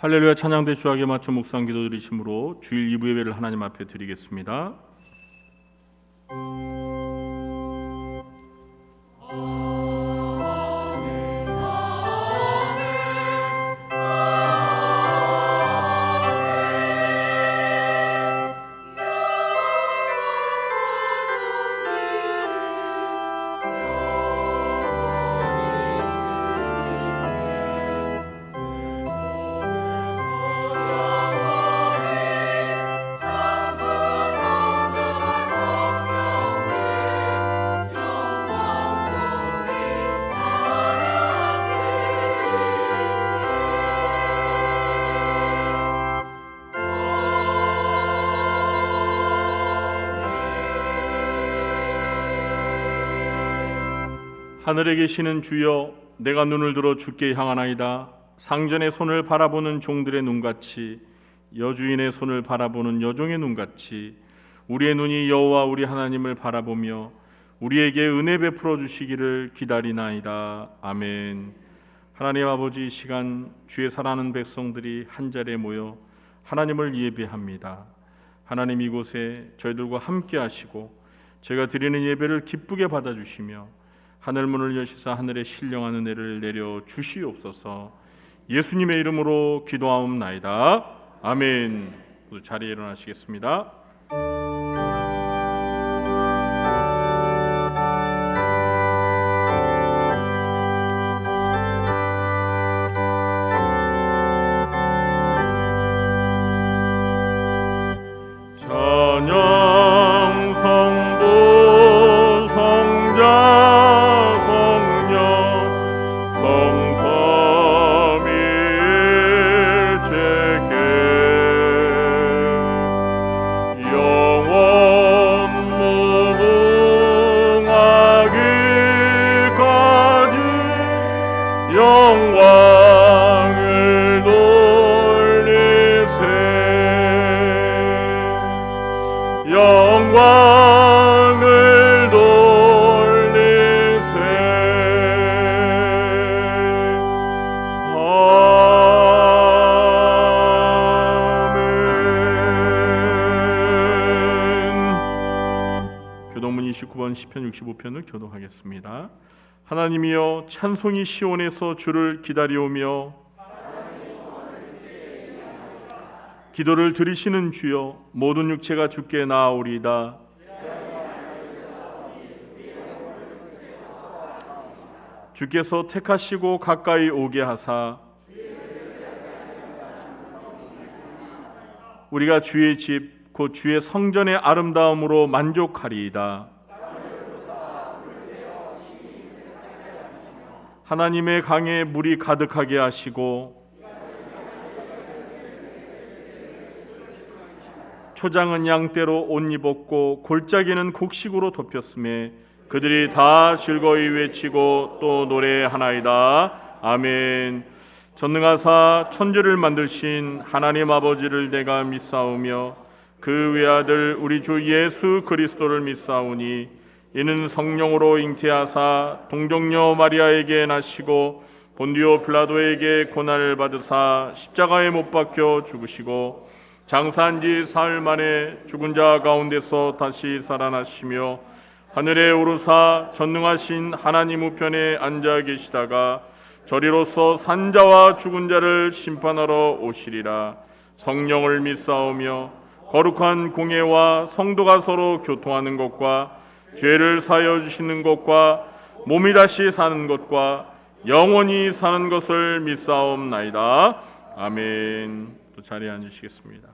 할렐루야. 찬양대 주악에 맞춰 묵상 기도 드리심으로 주일 2부 예배를 하나님 앞에 드리겠습니다. 하늘에 계시는 주여, 내가 눈을 들어 주께 향하나이다. 상전의 손을 바라보는 종들의 눈같이, 여주인의 손을 바라보는 여종의 눈같이 우리의 눈이 여호와 우리 하나님을 바라보며 우리에게 은혜 베풀어 주시기를 기다리나이다. 아멘. 하나님 아버지, 이 시간 주의 사랑하는 백성들이 한자리에 모여 하나님을 예배합니다. 하나님, 이곳에 저희들과 함께 하시고 제가 드리는 예배를 기쁘게 받아주시며 하늘문을 여시사 하늘에 신령한 은혜를 내려 주시옵소서. 예수님의 이름으로 기도하옵나이다. 아멘. 모두 자리에 일어나시겠습니다. 영광을 돌리세. 영광을 돌리세. 아멘. 교동문 29번 시편 65편을 교독하겠습니다. 하나님이여, 찬송이 시온에서 주를 기다리오며 기도를 들으시는 주여, 모든 육체가 주께 나아오리이다. 주께서 택하시고 가까이 오게 하사 우리가 주의 집 곧 주의 성전의 아름다움으로 만족하리이다. 하나님의 강에 물이 가득하게 하시고 초장은 양떼로 옷 입었고 골짜기는 곡식으로 덮였음에 그들이 다 즐거이 외치고 또 노래하나이다. 아멘. 전능하사 천지를 만드신 하나님 아버지를 내가 믿사오며 그 외아들 우리 주 예수 그리스도를 믿사오니 이는 성령으로 잉태하사 동정녀 마리아에게 나시고 본디오 빌라도에게 고난을 받으사 십자가에 못 박혀 죽으시고 장사한 지 사흘 만에 죽은 자 가운데서 다시 살아나시며 하늘에 오르사 전능하신 하나님 우편에 앉아 계시다가 저리로서 산 자와 죽은 자를 심판하러 오시리라. 성령을 믿사오며 거룩한 공예와 성도가 서로 교통하는 것과 죄를 사하여 주시는 것과 몸이 다시 사는 것과 영원히 사는 것을 믿사옵나이다. 아멘. 또 자리에 앉으시겠습니다.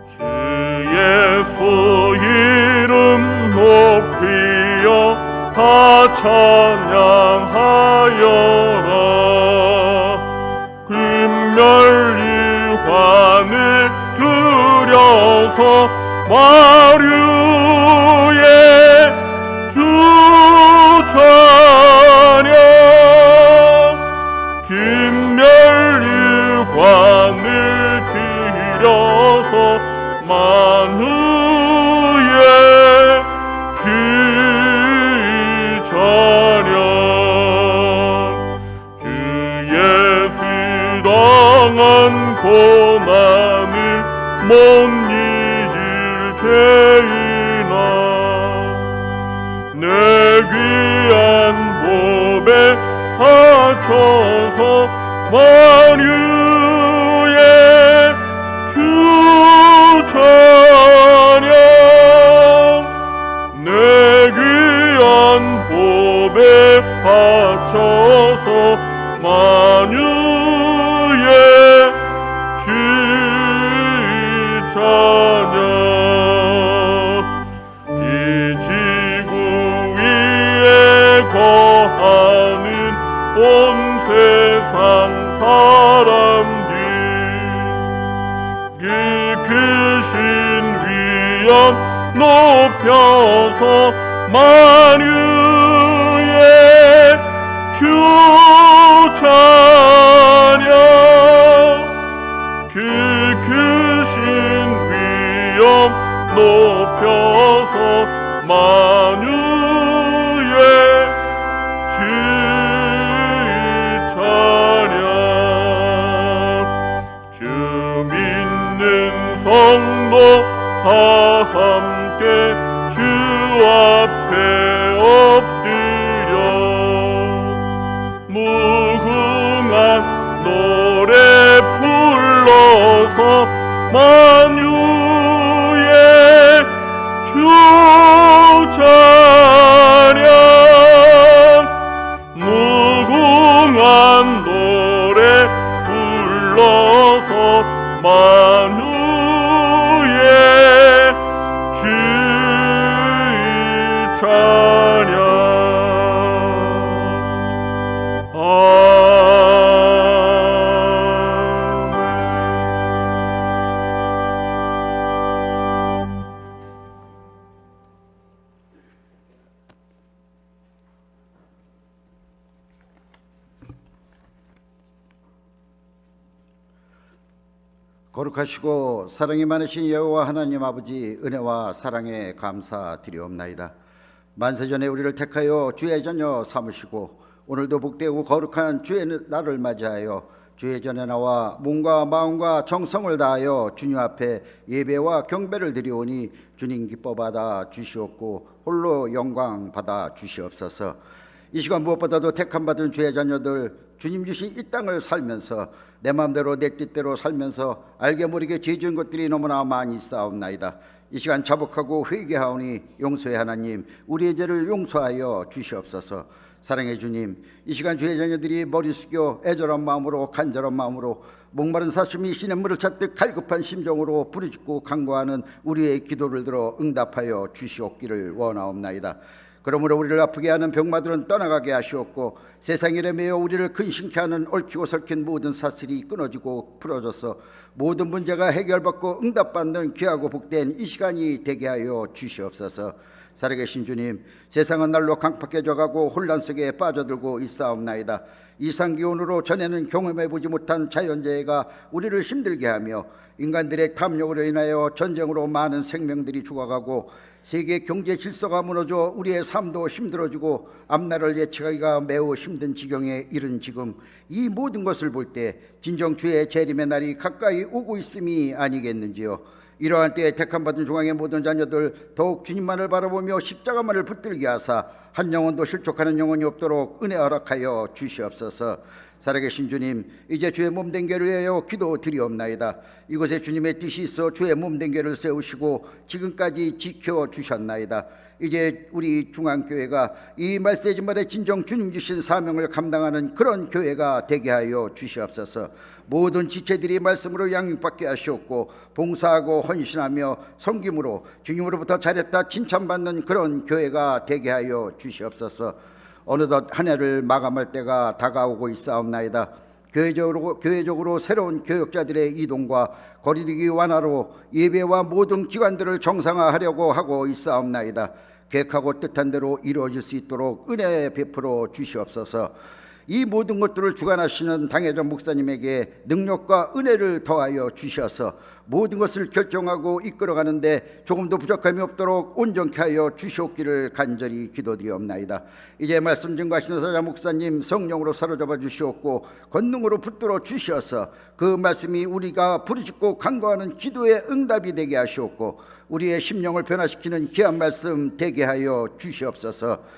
주 예수 이름 높이어 다 찬양하여라. 금멸리환을 들여서 마류의 주 찬양. 금멸리환을 들여 당한 고난을 못 잊을 죄인아, 내 귀한 법에 바쳐서 만유의 주 찬양, 내 귀한 법에 바쳐서 만유의 주 찬양. 이 지구 위에 거하는 온 세상 사람들, 그 크신 위엄 높여서 만유의 주 찬양, 그 크신 위엄 높여서 만유의 주 찬양. 주 믿는 성도 다 함께 주 앞에 엎드려 무궁한 노래 불러서 만유의 주 찬양, 무궁한 노래 불러서 만유의 주 찬양. 거룩하시고 사랑이 많으신 여호와 하나님 아버지, 은혜와 사랑에 감사드리옵나이다. 만세전에 우리를 택하여 주의 자녀 삼으시고 오늘도 복되고 거룩한 주의 날을 맞이하여 주의 전에 나와 몸과 마음과 정성을 다하여 주님 앞에 예배와 경배를 드리오니 주님 기뻐 받아 주시옵고 홀로 영광 받아 주시옵소서. 이 시간 무엇보다도 택함받은 주의 자녀들, 주님 주신 이 땅을 살면서 내 마음대로 내 뜻대로 살면서 알게 모르게 죄 지은 것들이 너무나 많이 있사옵나이다. 이 시간 자복하고 회개하오니 용서의 하나님, 우리의 죄를 용서하여 주시옵소서. 사랑의 주님, 이 시간 주의 자녀들이 머리 숙여 애절한 마음으로, 간절한 마음으로, 목마른 사슴이 시냇물을 찾듯 갈급한 심정으로 부르짖고 간구하는 우리의 기도를 들어 응답하여 주시옵기를 원하옵나이다. 그러므로 우리를 아프게 하는 병마들은 떠나가게 하시옵고 세상일에 매여 우리를 근심케 하는 얽히고 설킨 모든 사슬이 끊어지고 풀어져서 모든 문제가 해결받고 응답받는 귀하고 복된 이 시간이 되게 하여 주시옵소서. 살아계신 주님, 세상은 날로 강팍해져가고 혼란 속에 빠져들고 있사옵나이다. 이상기온으로 전에는 경험해보지 못한 자연재해가 우리를 힘들게 하며 인간들의 탐욕으로 인하여 전쟁으로 많은 생명들이 죽어가고 세계 경제 질서가 무너져 우리의 삶도 힘들어지고 앞날을 예측하기가 매우 힘든 지경에 이른 지금, 이 모든 것을 볼 때 진정 주의 재림의 날이 가까이 오고 있음이 아니겠는지요. 이러한 때에 택함받은 중앙의 모든 자녀들 더욱 주님만을 바라보며 십자가만을 붙들게 하사 한 영혼도 실족하는 영혼이 없도록 은혜 허락하여 주시옵소서. 살아계신 주님, 이제 주의 몸된 교회를 위하여 기도드리옵나이다. 이곳에 주님의 뜻이 있어 주의 몸된 교회를 세우시고 지금까지 지켜주셨나이다. 이제 우리 중앙교회가 이 말세지말에 진정 주님 주신 사명을 감당하는 그런 교회가 되게 하여 주시옵소서. 모든 지체들이 말씀으로 양육받게 하시옵고 봉사하고 헌신하며 섬김으로 주님으로부터 잘했다 칭찬받는 그런 교회가 되게 하여 주시옵소서. 어느덧 한 해를 마감할 때가 다가오고 있사옵나이다. 교회적으로 새로운 교역자들의 이동과 거리두기 완화로 예배와 모든 기관들을 정상화하려고 하고 있사옵나이다. 계획하고 뜻한 대로 이루어질 수 있도록 은혜 베풀어 주시옵소서. 이 모든 것들을 주관하시는 당회장 목사님에게 능력과 은혜를 더하여 주셔서 모든 것을 결정하고 이끌어가는데 조금도 부족함이 없도록 온전케 하여 주시옵기를 간절히 기도드리옵나이다. 이제 말씀 증거하시는 사자 목사님 성령으로 사로잡아 주시옵고 권능으로 붙들어 주셔서 그 말씀이 우리가 부르짖고 간구하는 기도의 응답이 되게 하시옵고 우리의 심령을 변화시키는 귀한 말씀 되게 하여 주시옵소서.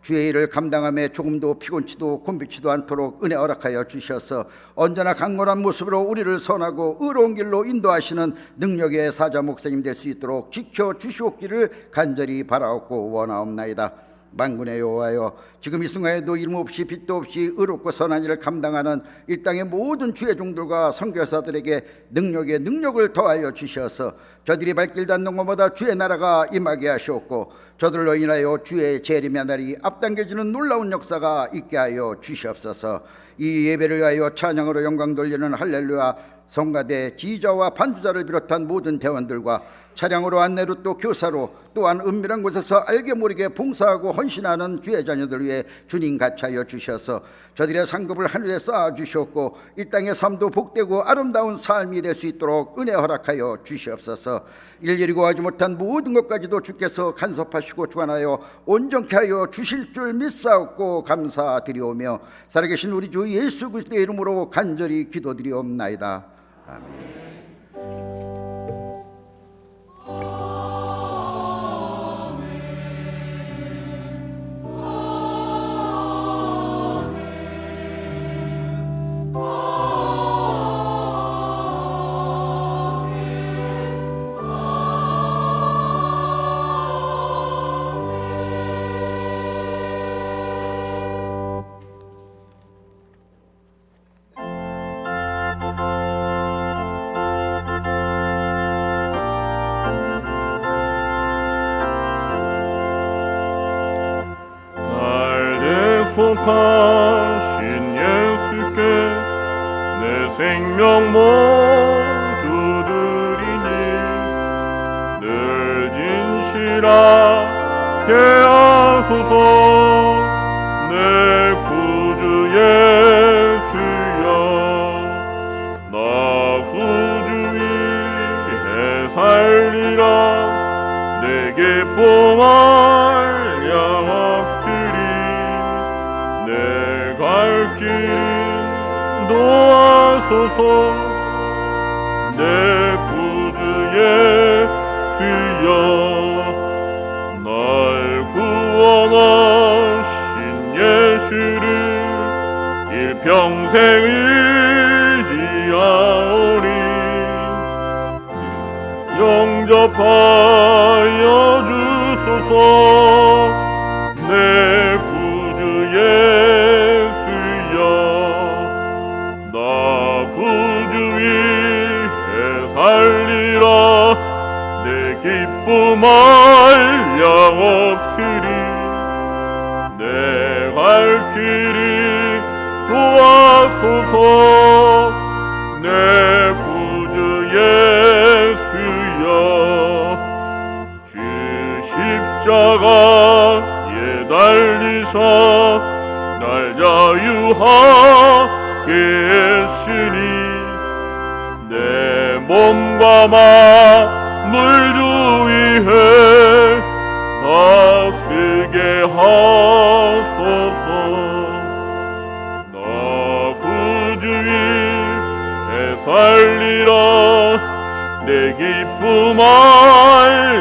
주의 일을 감당함에 조금도 피곤치도 곤비치도 않도록 은혜 허락하여 주셔서 언제나 강건한 모습으로 우리를 선하고 의로운 길로 인도하시는 능력의 사자 목사님 될 수 있도록 지켜주시옵기를 간절히 바라옵고 원하옵나이다. 만군의 여호와여, 지금 이 순간에도 이름 없이 빛도 없이 의롭고 선한 일을 감당하는 이 땅의 모든 주의 종들과 선교사들에게 능력에 능력을 더하여 주셔서 저들이 발길 닿는 곳마다 주의 나라가 임하게 하시옵고 저들로 인하여 주의 재림의 날이 앞당겨지는 놀라운 역사가 있게 하여 주시옵소서. 이 예배를 위하여 찬양으로 영광 돌리는 할렐루야 성가대 지휘자와 반주자를 비롯한 모든 대원들과 차량으로 안내로 또 교사로 또한 은밀한 곳에서 알게 모르게 봉사하고 헌신하는 주의 자녀들 위해 주님 같이하여 주셔서 저들의 상급을 하늘에 쌓아 주셨고 이 땅의 삶도 복되고 아름다운 삶이 될 수 있도록 은혜 허락하여 주시옵소서. 일일이 구하지 못한 모든 것까지도 주께서 간섭하시고 주관하여 온전케 하여 주실 줄 믿사옵고 감사드리오며 살아계신 우리 주 예수 그리스도의 이름으로 간절히 기도드리옵나이다. 아멘. 속하신 예수께 내 생명 모두 드리니 늘 진실하게 하소서. 내 구주 예수여, 나 구주 위에 살리라. 내 기쁨할 양 없으리. 내 갈 길 인도하소서. 내 구주 예수여, 날 구원하신 예수를 일평생 의지하오니 영접하여 주소서. 내 구주 예수여, 나 구주 위에 살리라. 내 기쁨할 양 없으리. 내 갈 길이 도와소서. 내 구주 예수여, 주 십자가에 달리사 날 자유하게 했으니 내 몸과 마음을 주 위해 다스게 하소서. 나 구주 위에 살리라. 내 기쁨할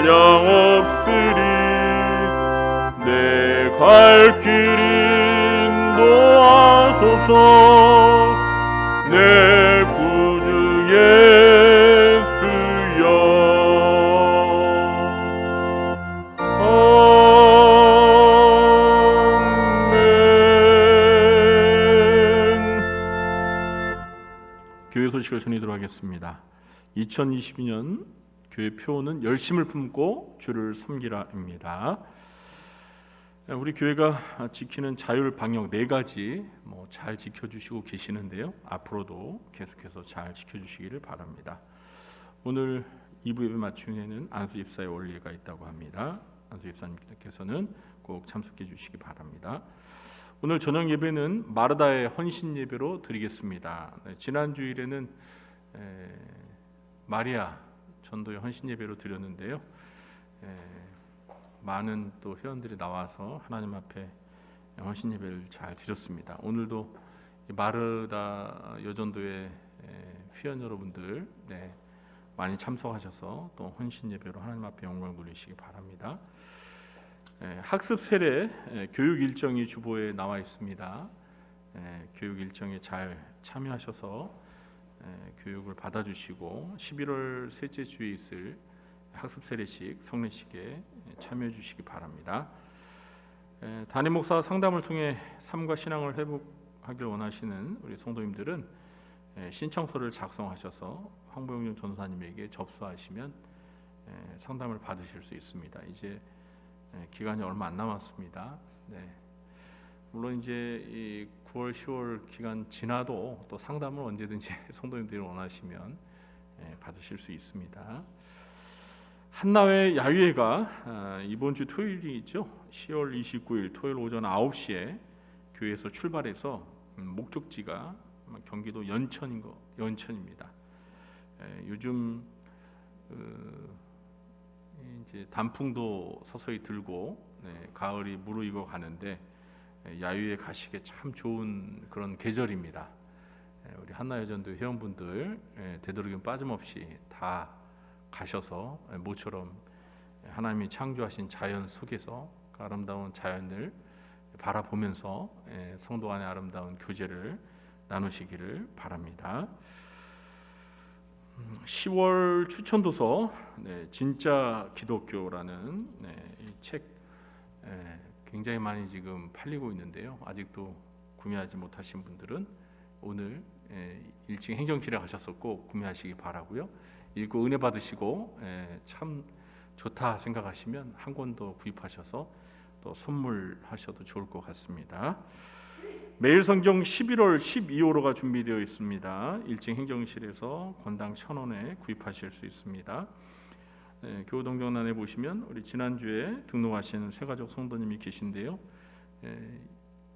양 없으리. 내 갈 길이 인도하소서. 내 구주 예수여. 아멘. 교회 소식을 전하도록 하겠습니다. 2022년 교회 표어는 열심을 품고 주를 섬기라입니다. 우리 교회가 지키는 자율 방역 4가지 잘 지켜주시고 계시는데요. 앞으로도 계속해서 잘 지켜주시기를 바랍니다. 오늘 2부 예배 마중에는 안수 집사의 원리가 있다고 합니다. 안수 집사님께서는 꼭 참석해 주시기 바랍니다. 오늘 저녁 예배는 마르다의 헌신 예배로 드리겠습니다. 지난 주일에는 마리아 전도의 헌신 예배로 드렸는데요. 많은 또 회원들이 나와서 하나님 앞에 헌신 예배를 잘 드렸습니다. 오늘도 마르다 여전도의 회원 여러분들 많이 참석하셔서 또 헌신 예배로 하나님 앞에 영광 돌리시기 바랍니다. 학습 세례 교육 일정이 주보에 나와 있습니다. 교육 일정에 잘 참여하셔서 교육을 받아주시고 11월 셋째 주에 있을 학습 세례식 성례식에 참여해 주시기 바랍니다. 담임 목사 상담을 통해 삶과 신앙을 회복하길 원하시는 우리 성도님들은 신청서를 작성하셔서 황보영준 전사님에게 접수하시면 상담을 받으실 수 있습니다. 이제 기간이 얼마 안 남았습니다. 물론 이제 이 9월, 10월 기간 지나도 또 상담을 언제든지 성도님들이 원하시면 받으실 수 있습니다. 한나회 야유회가 이번 주 토요일이죠. 10월 29일 토요일 오전 9시에 교회에서 출발해서 목적지가 경기도 연천입니다. 요즘 이제 단풍도 서서히 들고 가을이 무르익어 가는데 야유회 가시기에 참 좋은 그런 계절입니다. 우리 한나여전도 회원분들 되도록이면 빠짐없이 다 가셔서 모처럼 하나님이 창조하신 자연 속에서 그 아름다운 자연을 바라보면서 성도 간의 아름다운 교제를 나누시기를 바랍니다. 10월 추천도서 진짜 기독교라는 이 책 굉장히 많이 지금 팔리고 있는데요. 아직도 구매하지 못하신 분들은 오늘 1층 행정실에 가셔서 꼭 구매하시기 바라고요. 읽고 은혜 받으시고 참 좋다 생각하시면 한 권 더 구입하셔서 또 선물하셔도 좋을 것 같습니다. 매일 성경 11월 12호로가 준비되어 있습니다. 1층 행정실에서 권당 1,000원에 구입하실 수 있습니다. 교우동정란에 보시면 우리 지난주에 등록하신 새가족 성도님이 계신데요.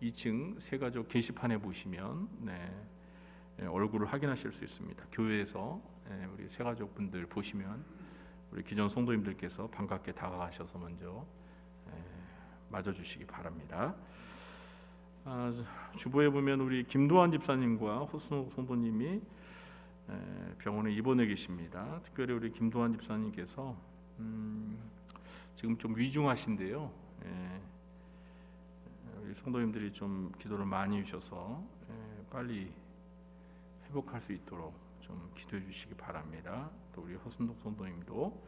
2층 새가족 게시판에 보시면 얼굴을 확인하실 수 있습니다. 교회에서 우리 새가족분들 보시면 우리 기존 성도님들께서 반갑게 다가가셔서 먼저 맞아주시기 바랍니다. 주보에 보면 우리 김도환 집사님과 호순옥 성도님이 병원에 입원해 계십니다. 특별히 우리 김도환 집사님께서 지금 좀 위중하신데요. 우리 성도님들이 좀 기도를 많이 주셔서 빨리 회복할 수 있도록 좀 기도해 주시기 바랍니다. 또 우리 허순덕 성도님도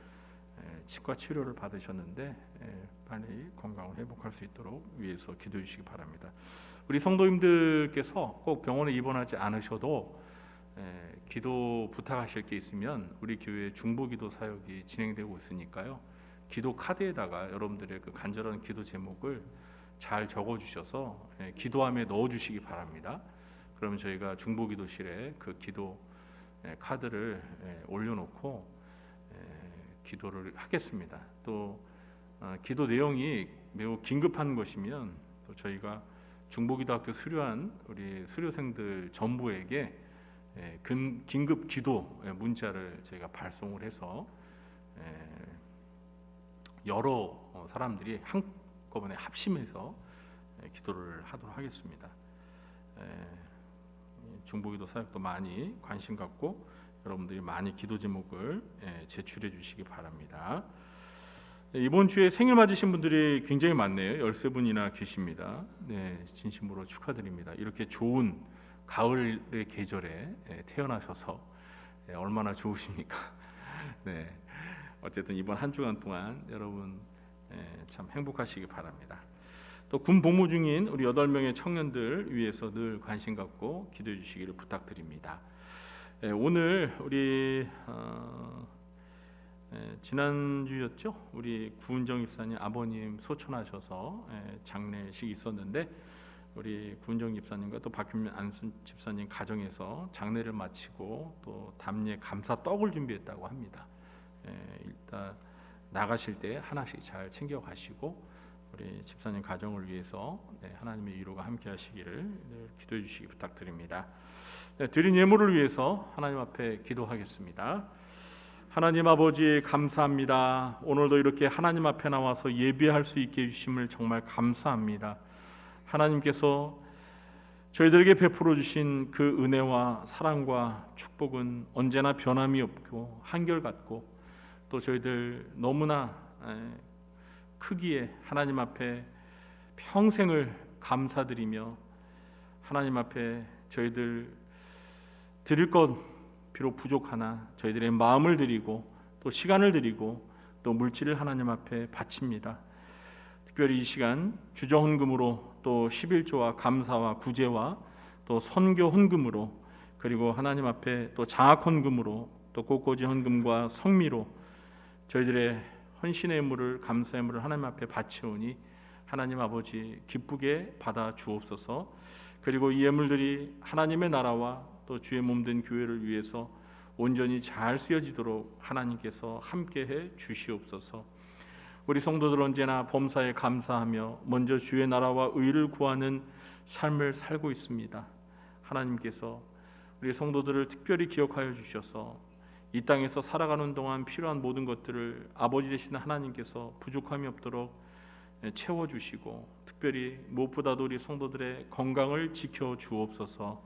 치과 치료를 받으셨는데 빨리 건강을 회복할 수 있도록 위해서 기도해 주시기 바랍니다. 우리 성도님들께서 꼭 병원에 입원하지 않으셔도 기도 부탁하실 게 있으면 우리 교회 중보기도 사역이 진행되고 있으니까요. 기도 카드에다가 여러분들의 그 간절한 기도 제목을 잘 적어주셔서 기도함에 넣어주시기 바랍니다. 그러면 저희가 중보기도실에 그 기도 카드를 올려놓고 기도를 하겠습니다. 또 기도 내용이 매우 긴급한 것이면 또 저희가 중보기도학교 수료한 우리 수료생들 전부에게 긴급 기도 문자를 저희가 발송을 해서 여러 사람들이 한꺼번에 합심해서 기도를 하도록 하겠습니다. 중보기도 사역도 많이 관심 갖고 여러분들이 많이 기도 제목을 제출해 주시기 바랍니다. 이번 주에 생일 맞으신 분들이 굉장히 많네요. 13분이나 계십니다. 진심으로 축하드립니다. 이렇게 좋은 가을의 계절에 태어나셔서 얼마나 좋으십니까? 어쨌든 이번 한 주간 동안 여러분 참 행복하시기 바랍니다. 또 군 복무 중인 우리 8명의 청년들 위해서 늘 관심 갖고 기도해 주시기를 부탁드립니다. 오늘 우리 지난주였죠. 우리 구은정 집사님 아버님 소천하셔서 장례식이 있었는데 우리 구은정 집사님과 또 박윤민 안순 집사님 가정에서 장례를 마치고 또 담례 감사 떡을 준비했다고 합니다. 일단 나가실 때 하나씩 잘 챙겨 가시고 우리 집사님 가정을 위해서 하나님의 위로가 함께 하시기를 기도해 주시기 부탁드립니다. 드린 예물을 위해서 하나님 앞에 기도하겠습니다. 하나님 아버지 감사합니다. 오늘도 이렇게 하나님 앞에 나와서 예배할 수 있게 해주심을 정말 감사합니다. 하나님께서 저희들에게 베풀어 주신 그 은혜와 사랑과 축복은 언제나 변함이 없고 한결같고 또 저희들 너무나 크기에 하나님 앞에 평생을 감사드리며 하나님 앞에 저희들 드릴 것 비록 부족하나 저희들의 마음을 드리고 또 시간을 드리고 또 물질을 하나님 앞에 바칩니다. 특별히 이 시간 주저 헌금으로 또 11조와 감사와 구제와 또 선교 헌금으로 그리고 하나님 앞에 또 장학 헌금으로 또 꽃꽂이 헌금과 성미로 저희들의 헌신의 예물을 감사의 예물을 하나님 앞에 바치오니 하나님 아버지 기쁘게 받아 주옵소서. 그리고 이 예물들이 하나님의 나라와 또 주의 몸된 교회를 위해서 온전히 잘 쓰여지도록 하나님께서 함께해 주시옵소서. 우리 성도들 언제나 범사에 감사하며 먼저 주의 나라와 의를 구하는 삶을 살고 있습니다. 하나님께서 우리 성도들을 특별히 기억하여 주셔서 이 땅에서 살아가는 동안 필요한 모든 것들을 아버지 되시는 하나님께서 부족함이 없도록 채워주시고 특별히 무엇보다도 우리 성도들의 건강을 지켜 주옵소서.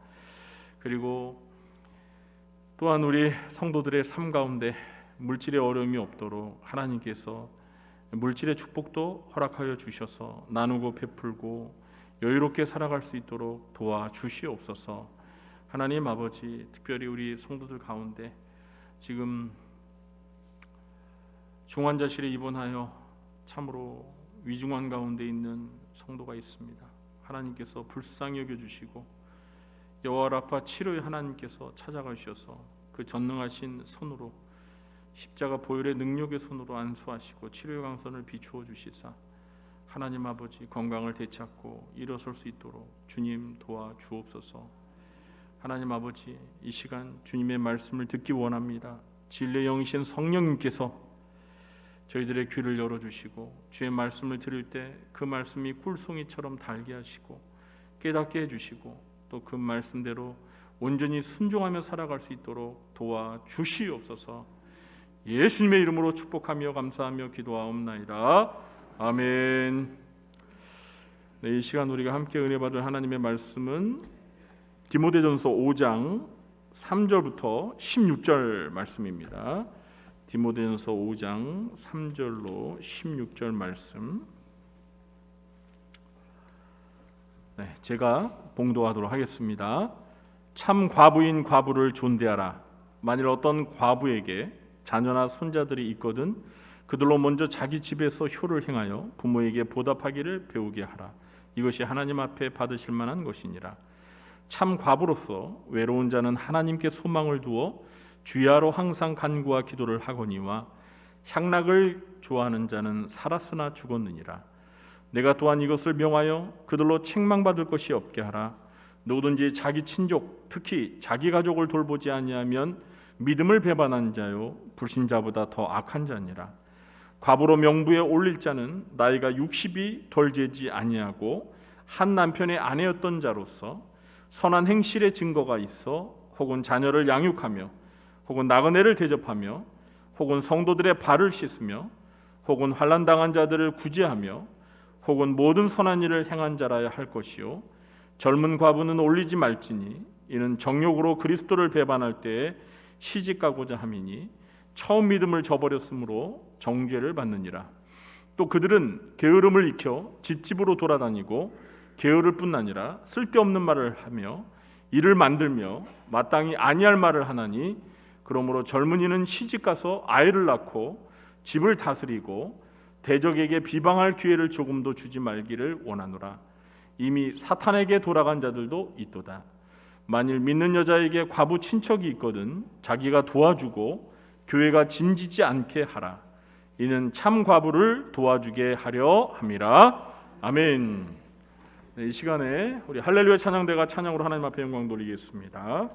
그리고 또한 우리 성도들의 삶 가운데 물질의 어려움이 없도록 하나님께서 물질의 축복도 허락하여 주셔서 나누고 베풀고 여유롭게 살아갈 수 있도록 도와주시옵소서. 하나님 아버지 특별히 우리 성도들 가운데 지금 중환자실에 입원하여 참으로 위중한 가운데 있는 성도가 있습니다. 하나님께서 불쌍히 여겨주시고 여호와 라파 치료의 하나님께서 찾아가 주셔서 그 전능하신 손으로 십자가 보혈의 능력의 손으로 안수하시고 치료의 강선을 비추어 주시사 하나님 아버지 건강을 되찾고 일어설 수 있도록 주님 도와주옵소서. 하나님 아버지 이 시간 주님의 말씀을 듣기 원합니다. 진리의 영이신 성령님께서 저희들의 귀를 열어주시고 주의 말씀을 들을 때 그 말씀이 꿀송이처럼 달게 하시고 깨닫게 해주시고 또 그 말씀대로 온전히 순종하며 살아갈 수 있도록 도와주시옵소서. 예수님의 이름으로 축복하며 감사하며 기도하옵나이다. 아멘. 네, 이 시간 우리가 함께 은혜 받을 하나님의 말씀은 디모데전서 5장 3절부터 16절 말씀입니다. 디모데전서 5장 3절로 16절 말씀. 네, 제가 봉독하도록 하겠습니다. 참 과부인 과부를 존대하라. 만일 어떤 과부에게 자녀나 손자들이 있거든 그들로 먼저 자기 집에서 효를 행하여 부모에게 보답하기를 배우게 하라. 이것이 하나님 앞에 받으실 만한 것이니라. 참 과부로서 외로운 자는 하나님께 소망을 두어 주야로 항상 간구와 기도를 하거니와 향락을 좋아하는 자는 살았으나 죽었느니라. 내가 또한 이것을 명하여 그들로 책망받을 것이 없게 하라. 누구든지 자기 친족 특히 자기 가족을 돌보지 아니하면 믿음을 배반한 자요 불신자보다 더 악한 자니라. 과부로 명부에 올릴 자는 나이가 60이 덜 되지 아니하고 한 남편의 아내였던 자로서 선한 행실의 증거가 있어 혹은 자녀를 양육하며 혹은 나그네를 대접하며 혹은 성도들의 발을 씻으며 혹은 환난 당한 자들을 구제하며 혹은 모든 선한 일을 행한 자라야 할 것이요 젊은 과부는 올리지 말지니 이는 정욕으로 그리스도를 배반할 때에 시집가고자 함이니 처음 믿음을 저버렸으므로 정죄를 받느니라. 또 그들은 게으름을 익혀 집집으로 돌아다니고 게으를 뿐 아니라 쓸데없는 말을 하며 일을 만들며 마땅히 아니할 말을 하나니 그러므로 젊은이는 시집가서 아이를 낳고 집을 다스리고 대적에게 비방할 기회를 조금도 주지 말기를 원하노라. 이미 사탄에게 돌아간 자들도 있도다. 만일 믿는 여자에게 과부 친척이 있거든 자기가 도와주고 교회가 짐지지 않게 하라. 이는 참 과부를 도와주게 하려 함이라. 아멘. 네, 이 시간에 우리 할렐루야 찬양대가 찬양으로 하나님 앞에 영광 돌리겠습니다.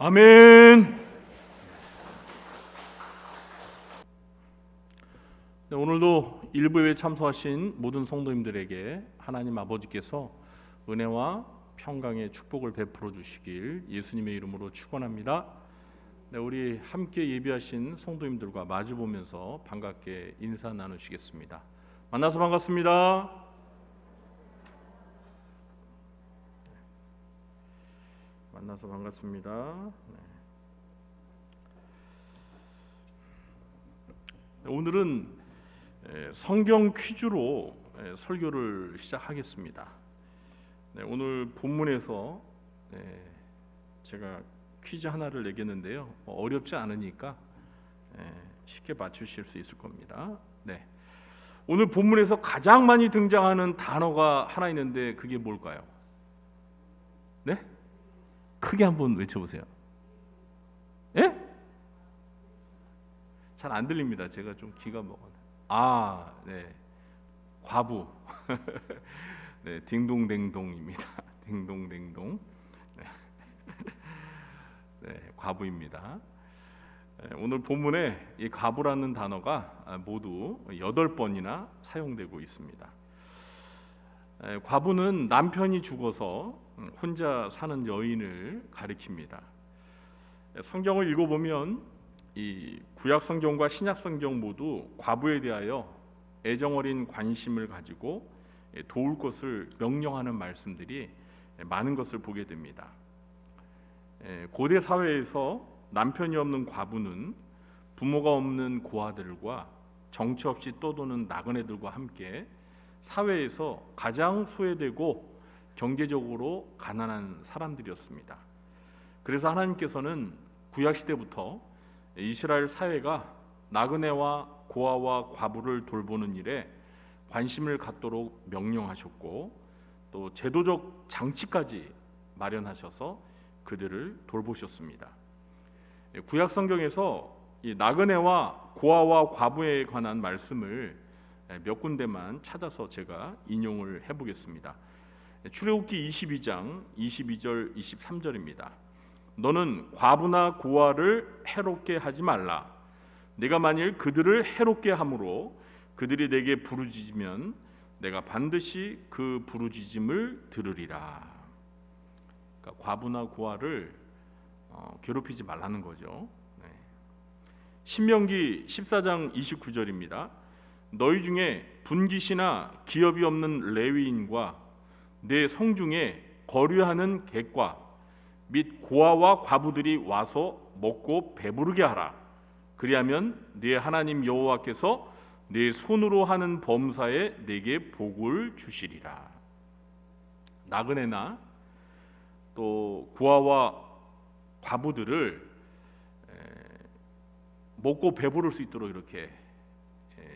아멘. 네, 오늘도 일부에 참석하신 모든 성도님들에게 하나님 아버지께서 은혜와 평강의 축복을 베풀어 주시길 예수님의 이름으로 축원합니다. 네, 우리 함께 예배하신 성도님들과 마주 보면서 반갑게 인사 나누시겠습니다. 만나서 반갑습니다. 만나서 반갑습니다. 네. 오늘은 성경 퀴즈로 설교를 시작하겠습니다. 네, 오늘 본문에서 제가 퀴즈 하나를 내겠는데요. 어렵지 않으니까 쉽게 맞추실 수 있을 겁니다. 네. 오늘 본문에서 가장 많이 등장하는 단어가 하나 있는데 그게 뭘까요? 네? 크게 한번 외쳐보세요. 예? 잘 안 들립니다. 제가 좀 귀가 먹어요. 네. 과부. 네, 딩동댕동입니다. 딩동댕동. 네, 과부입니다. 오늘 본문에 이 과부라는 단어가 모두 8번이나 사용되고 있습니다. 과부는 남편이 죽어서 혼자 사는 여인을 가리킵니다. 성경을 읽어보면 이 구약 성경과 신약 성경 모두 과부에 대하여 애정어린 관심을 가지고 도울 것을 명령하는 말씀들이 많은 것을 보게 됩니다. 고대 사회에서 남편이 없는 과부는 부모가 없는 고아들과 정처 없이 떠도는 나그네들과 함께 사회에서 가장 소외되고 경제적으로 가난한 사람들이었습니다. 그래서 하나님께서는 구약 시대부터 이스라엘 사회가 나그네와 고아와 과부를 돌보는 일에 관심을 갖도록 명령하셨고 또 제도적 장치까지 마련하셔서 그들을 돌보셨습니다. 구약 성경에서 이 나그네와 고아와 과부에 관한 말씀을 몇 군데만 찾아서 제가 인용을 해보겠습니다. 출애굽기 22장 22절 23절입니다. 너는 과부나 고아를 해롭게 하지 말라. 내가 만일 그들을 해롭게 함으로 그들이 내게 부르짖으면 내가 반드시 그 부르짖음을 들으리라. 그러니까 과부나 고아를 괴롭히지 말라는 거죠. 네. 신명기 14장 29절입니다. 너희 중에 분깃이나 기업이 없는 레위인과 내 성중에 거류하는 객과 및 고아와 과부들이 와서 먹고 배부르게 하라. 그리하면 네 하나님 여호와께서 내 손으로 하는 범사에 내게 복을 주시리라. 나그네나 또 고아와 과부들을 먹고 배부를 수 있도록 이렇게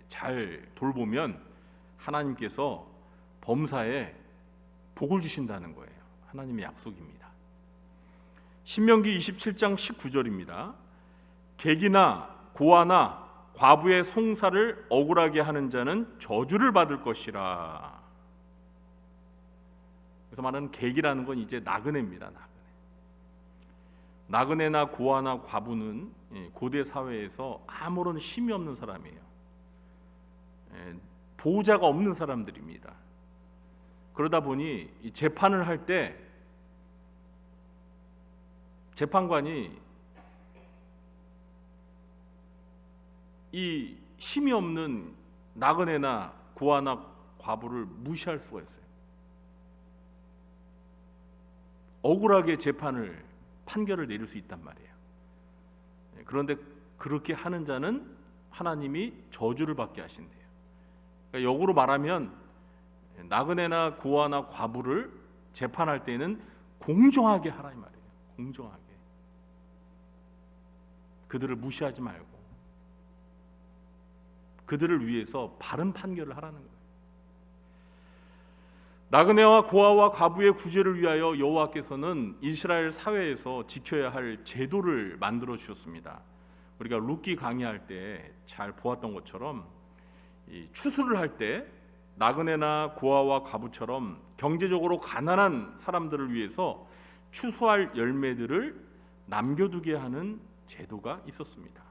잘 돌보면 하나님께서 범사에 복을 주신다는 거예요. 하나님의 약속입니다. 신명기 27장 19절입니다. 객이나 고아나 과부의 송사를 억울하게 하는 자는 저주를 받을 것이라. 그래서 말하는 객이라는 건 이제 나그네입니다. 나그네나 고아나 과부는 고대 사회에서 아무런 힘이 없는 사람이에요. 보호자가 없는 사람들입니다. 그러다 보니 이 재판을 할 때 재판관이 이 힘이 없는 나그네나 고아나 과부를 무시할 수가 있어요. 억울하게 판결을 내릴 수 있단 말이에요. 그런데 그렇게 하는 자는 하나님이 저주를 받게 하신대요. 그러니까 역으로 말하면 나그네나 고아나 과부를 재판할 때는 공정하게 하라 이 말이에요. 공정하게. 그들을 무시하지 말고 그들을 위해서 바른 판결을 하라는 거예요. 나그네와 고아와 과부의 구제를 위하여 여호와께서는 이스라엘 사회에서 지켜야 할 제도를 만들어 주셨습니다. 우리가 룻기 강의할 때 잘 보았던 것처럼 이 추수를 할 때 나그네나 고아와 과부처럼 경제적으로 가난한 사람들을 위해서 추수할 열매들을 남겨두게 하는 제도가 있었습니다.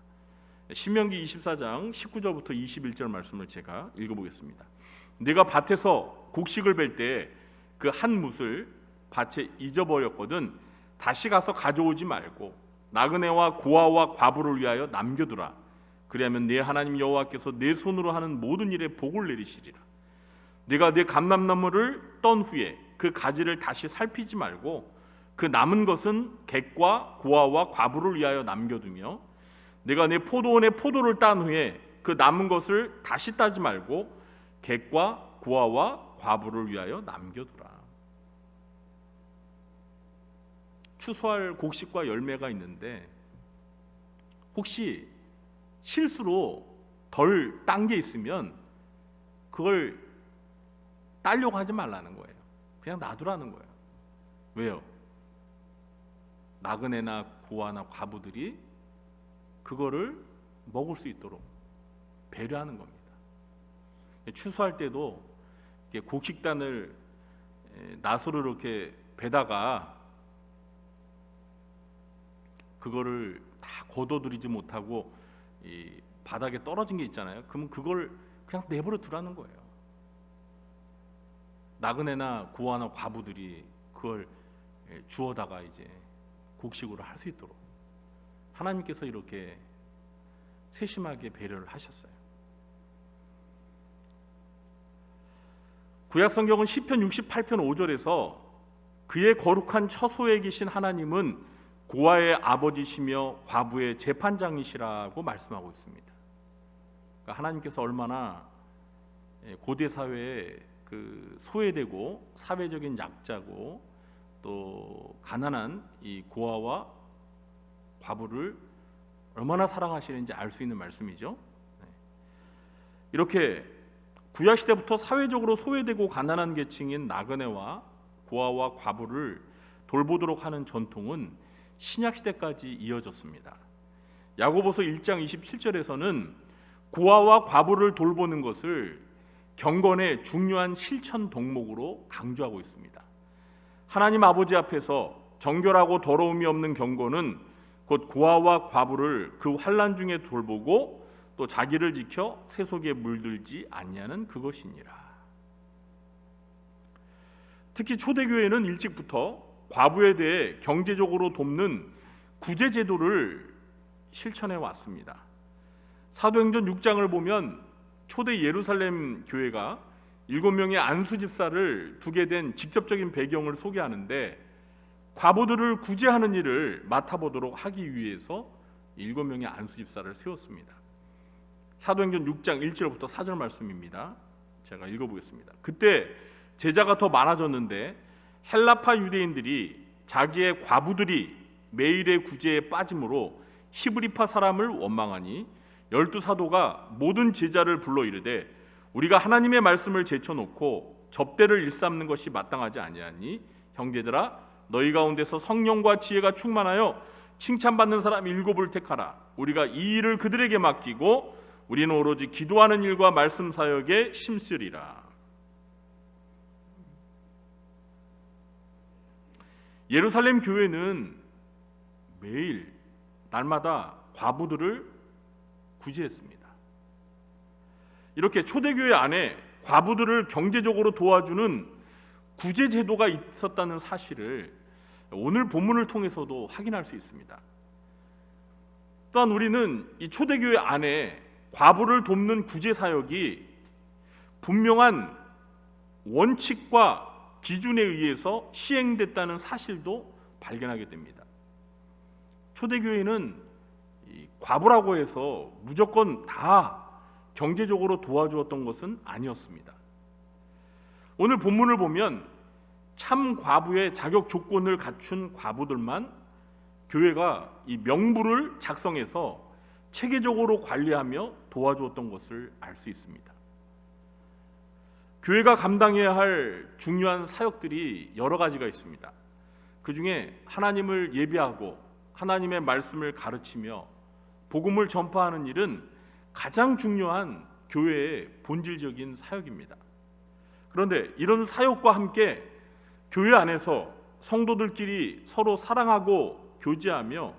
신명기 24장 19절부터 21절 말씀을 제가 읽어보겠습니다. 네가 밭에서 곡식을 벨 때 그 한 뭇을 밭에 잊어버렸거든 다시 가서 가져오지 말고 나그네와 고아와 과부를 위하여 남겨두라. 그리하면 네 하나님 여호와께서 내 손으로 하는 모든 일에 복을 내리시리라. 네가 네 감람나무를 떤 후에 그 가지를 다시 살피지 말고 그 남은 것은 객과 고아와 과부를 위하여 남겨두며 네가 네 포도원에 포도를 딴 후에 그 남은 것을 다시 따지 말고 객과 고아와 과부를 위하여 남겨두라. 추수할 곡식과 열매가 있는데 혹시 실수로 덜 딴 게 있으면 그걸 따려고 하지 말라는 거예요. 그냥 놔두라는 거예요. 왜요? 나그네나 고아나 과부들이 그거를 먹을 수 있도록 배려하는 겁니다. 추수할 때도 이렇게 곡식단을 나소로 이렇게 베다가 그거를 다 걷어들이지 못하고 이 바닥에 떨어진 게 있잖아요. 그러면 그걸 그냥 내버려 두라는 거예요. 나그네나 고아나 과부들이 그걸 주워다가 이제 곡식으로 할 수 있도록 하나님께서 이렇게 세심하게 배려를 하셨어요. 구약 성경은 시편 68편 5절에서 그의 거룩한 처소에 계신 하나님은 고아의 아버지시며 과부의 재판장이시라고 말씀하고 있습니다. 그러니까 하나님께서 얼마나 고대 사회에 그 소외되고 사회적인 약자고 또 가난한 이 고아와 과부를 얼마나 사랑하시는지 알 수 있는 말씀이죠. 이렇게 구약 시대부터 사회적으로 소외되고 가난한 계층인 나그네와 고아와 과부를 돌보도록 하는 전통은 신약 시대까지 이어졌습니다. 야고보서 1장 27절에서는 고아와 과부를 돌보는 것을 경건의 중요한 실천 덕목으로 강조하고 있습니다. 하나님 아버지 앞에서 정결하고 더러움이 없는 경건은 곧 고아와 과부를 그 환난 중에 돌보고 또 자기를 지켜 세속에 물들지 아니하는 그것이니라. 특히 초대교회는 일찍부터 과부에 대해 경제적으로 돕는 구제 제도를 실천해 왔습니다. 사도행전 6장을 보면 초대 예루살렘 교회가 7명의 안수 집사를 두게 된 직접적인 배경을 소개하는데 과부들을 구제하는 일을 맡아보도록 하기 위해서 7명의 안수 집사를 세웠습니다. 사도행전 6장 1절부터 4절 말씀입니다. 제가 읽어보겠습니다. 그때 제자가 더 많아졌는데 헬라파 유대인들이 자기의 과부들이 매일의 구제에 빠짐으로 히브리파 사람을 원망하니 12사도가 모든 제자를 불러 이르되 우리가 하나님의 말씀을 제쳐놓고 접대를 일삼는 것이 마땅하지 아니하니 형제들아 너희 가운데서 성령과 지혜가 충만하여 칭찬받는 사람 7을 택하라. 우리가 이 일을 그들에게 맡기고 우리는 오로지 기도하는 일과 말씀 사역에 힘쓰리라. 예루살렘 교회는 매일 날마다 과부들을 구제했습니다. 이렇게 초대교회 안에 과부들을 경제적으로 도와주는 구제 제도가 있었다는 사실을 오늘 본문을 통해서도 확인할 수 있습니다. 또한 우리는 이 초대교회 안에 과부를 돕는 구제 사역이 분명한 원칙과 기준에 의해서 시행됐다는 사실도 발견하게 됩니다. 초대교회는 이 과부라고 해서 무조건 다 경제적으로 도와주었던 것은 아니었습니다. 오늘 본문을 보면 참 과부의 자격 조건을 갖춘 과부들만 교회가 이 명부를 작성해서 체계적으로 관리하며 도와주었던 것을 알 수 있습니다. 교회가 감당해야 할 중요한 사역들이 여러 가지가 있습니다. 그 중에 하나님을 예배하고 하나님의 말씀을 가르치며 복음을 전파하는 일은 가장 중요한 교회의 본질적인 사역입니다. 그런데 이런 사역과 함께 교회 안에서 성도들끼리 서로 사랑하고 교제하며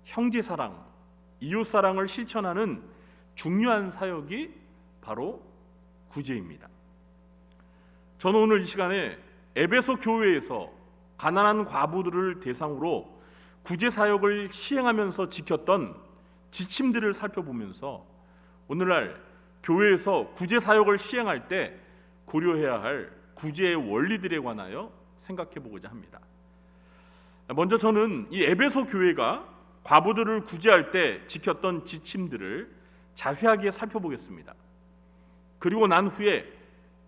형제 사랑, 이웃 사랑을 실천하는 중요한 사역이 바로 구제입니다. 저는 오늘 이 시간에 에베소 교회에서 가난한 과부들을 대상으로 구제 사역을 시행하면서 지켰던 지침들을 살펴보면서 오늘날 교회에서 구제 사역을 시행할 때 고려해야 할 구제의 원리들에 관하여 생각해 보고자 합니다. 먼저 저는 이 에베소 교회가 과부들을 구제할 때 지켰던 지침들을 자세하게 살펴보겠습니다. 그리고 난 후에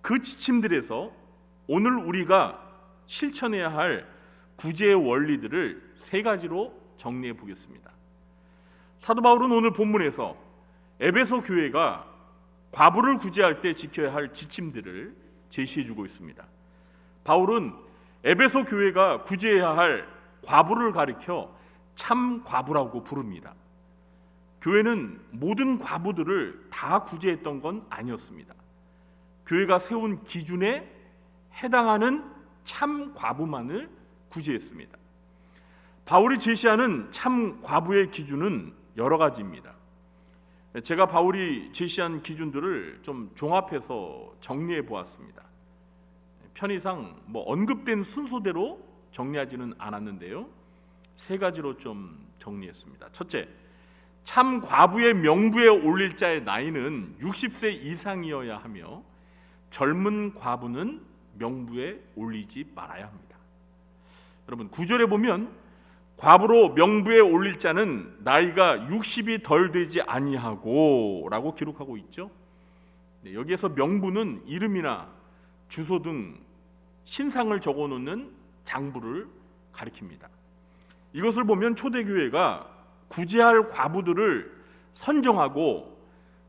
그 지침들에서 오늘 우리가 실천해야 할 구제의 원리들을 세 가지로 정리해 보겠습니다. 사도 바울은 오늘 본문에서 에베소 교회가 과부를 구제할 때 지켜야 할 지침들을 제시해 주고 있습니다. 바울은 에베소 교회가 구제해야 할 과부를 가리켜 참 과부라고 부릅니다. 교회는 모든 과부들을 다 구제했던 건 아니었습니다. 교회가 세운 기준에 해당하는 참 과부만을 구제했습니다. 바울이 제시하는 참 과부의 기준은 여러 가지입니다. 제가 바울이 제시한 기준들을 좀 종합해서 정리해 보았습니다. 편의상 언급된 순서대로 정리하지는 않았는데요. 세 가지로 좀 정리했습니다. 첫째, 참 과부의 명부에 올릴 자의 나이는 60세 이상이어야 하며 젊은 과부는 명부에 올리지 말아야 합니다. 여러분, 9절에 보면 과부로 명부에 올릴 자는 나이가 60이 덜 되지 아니하고 라고 기록하고 있죠. 여기에서 명부는 이름이나 주소 등 신상을 적어놓는 장부를 가리킵니다. 이것을 보면 초대교회가 구제할 과부들을 선정하고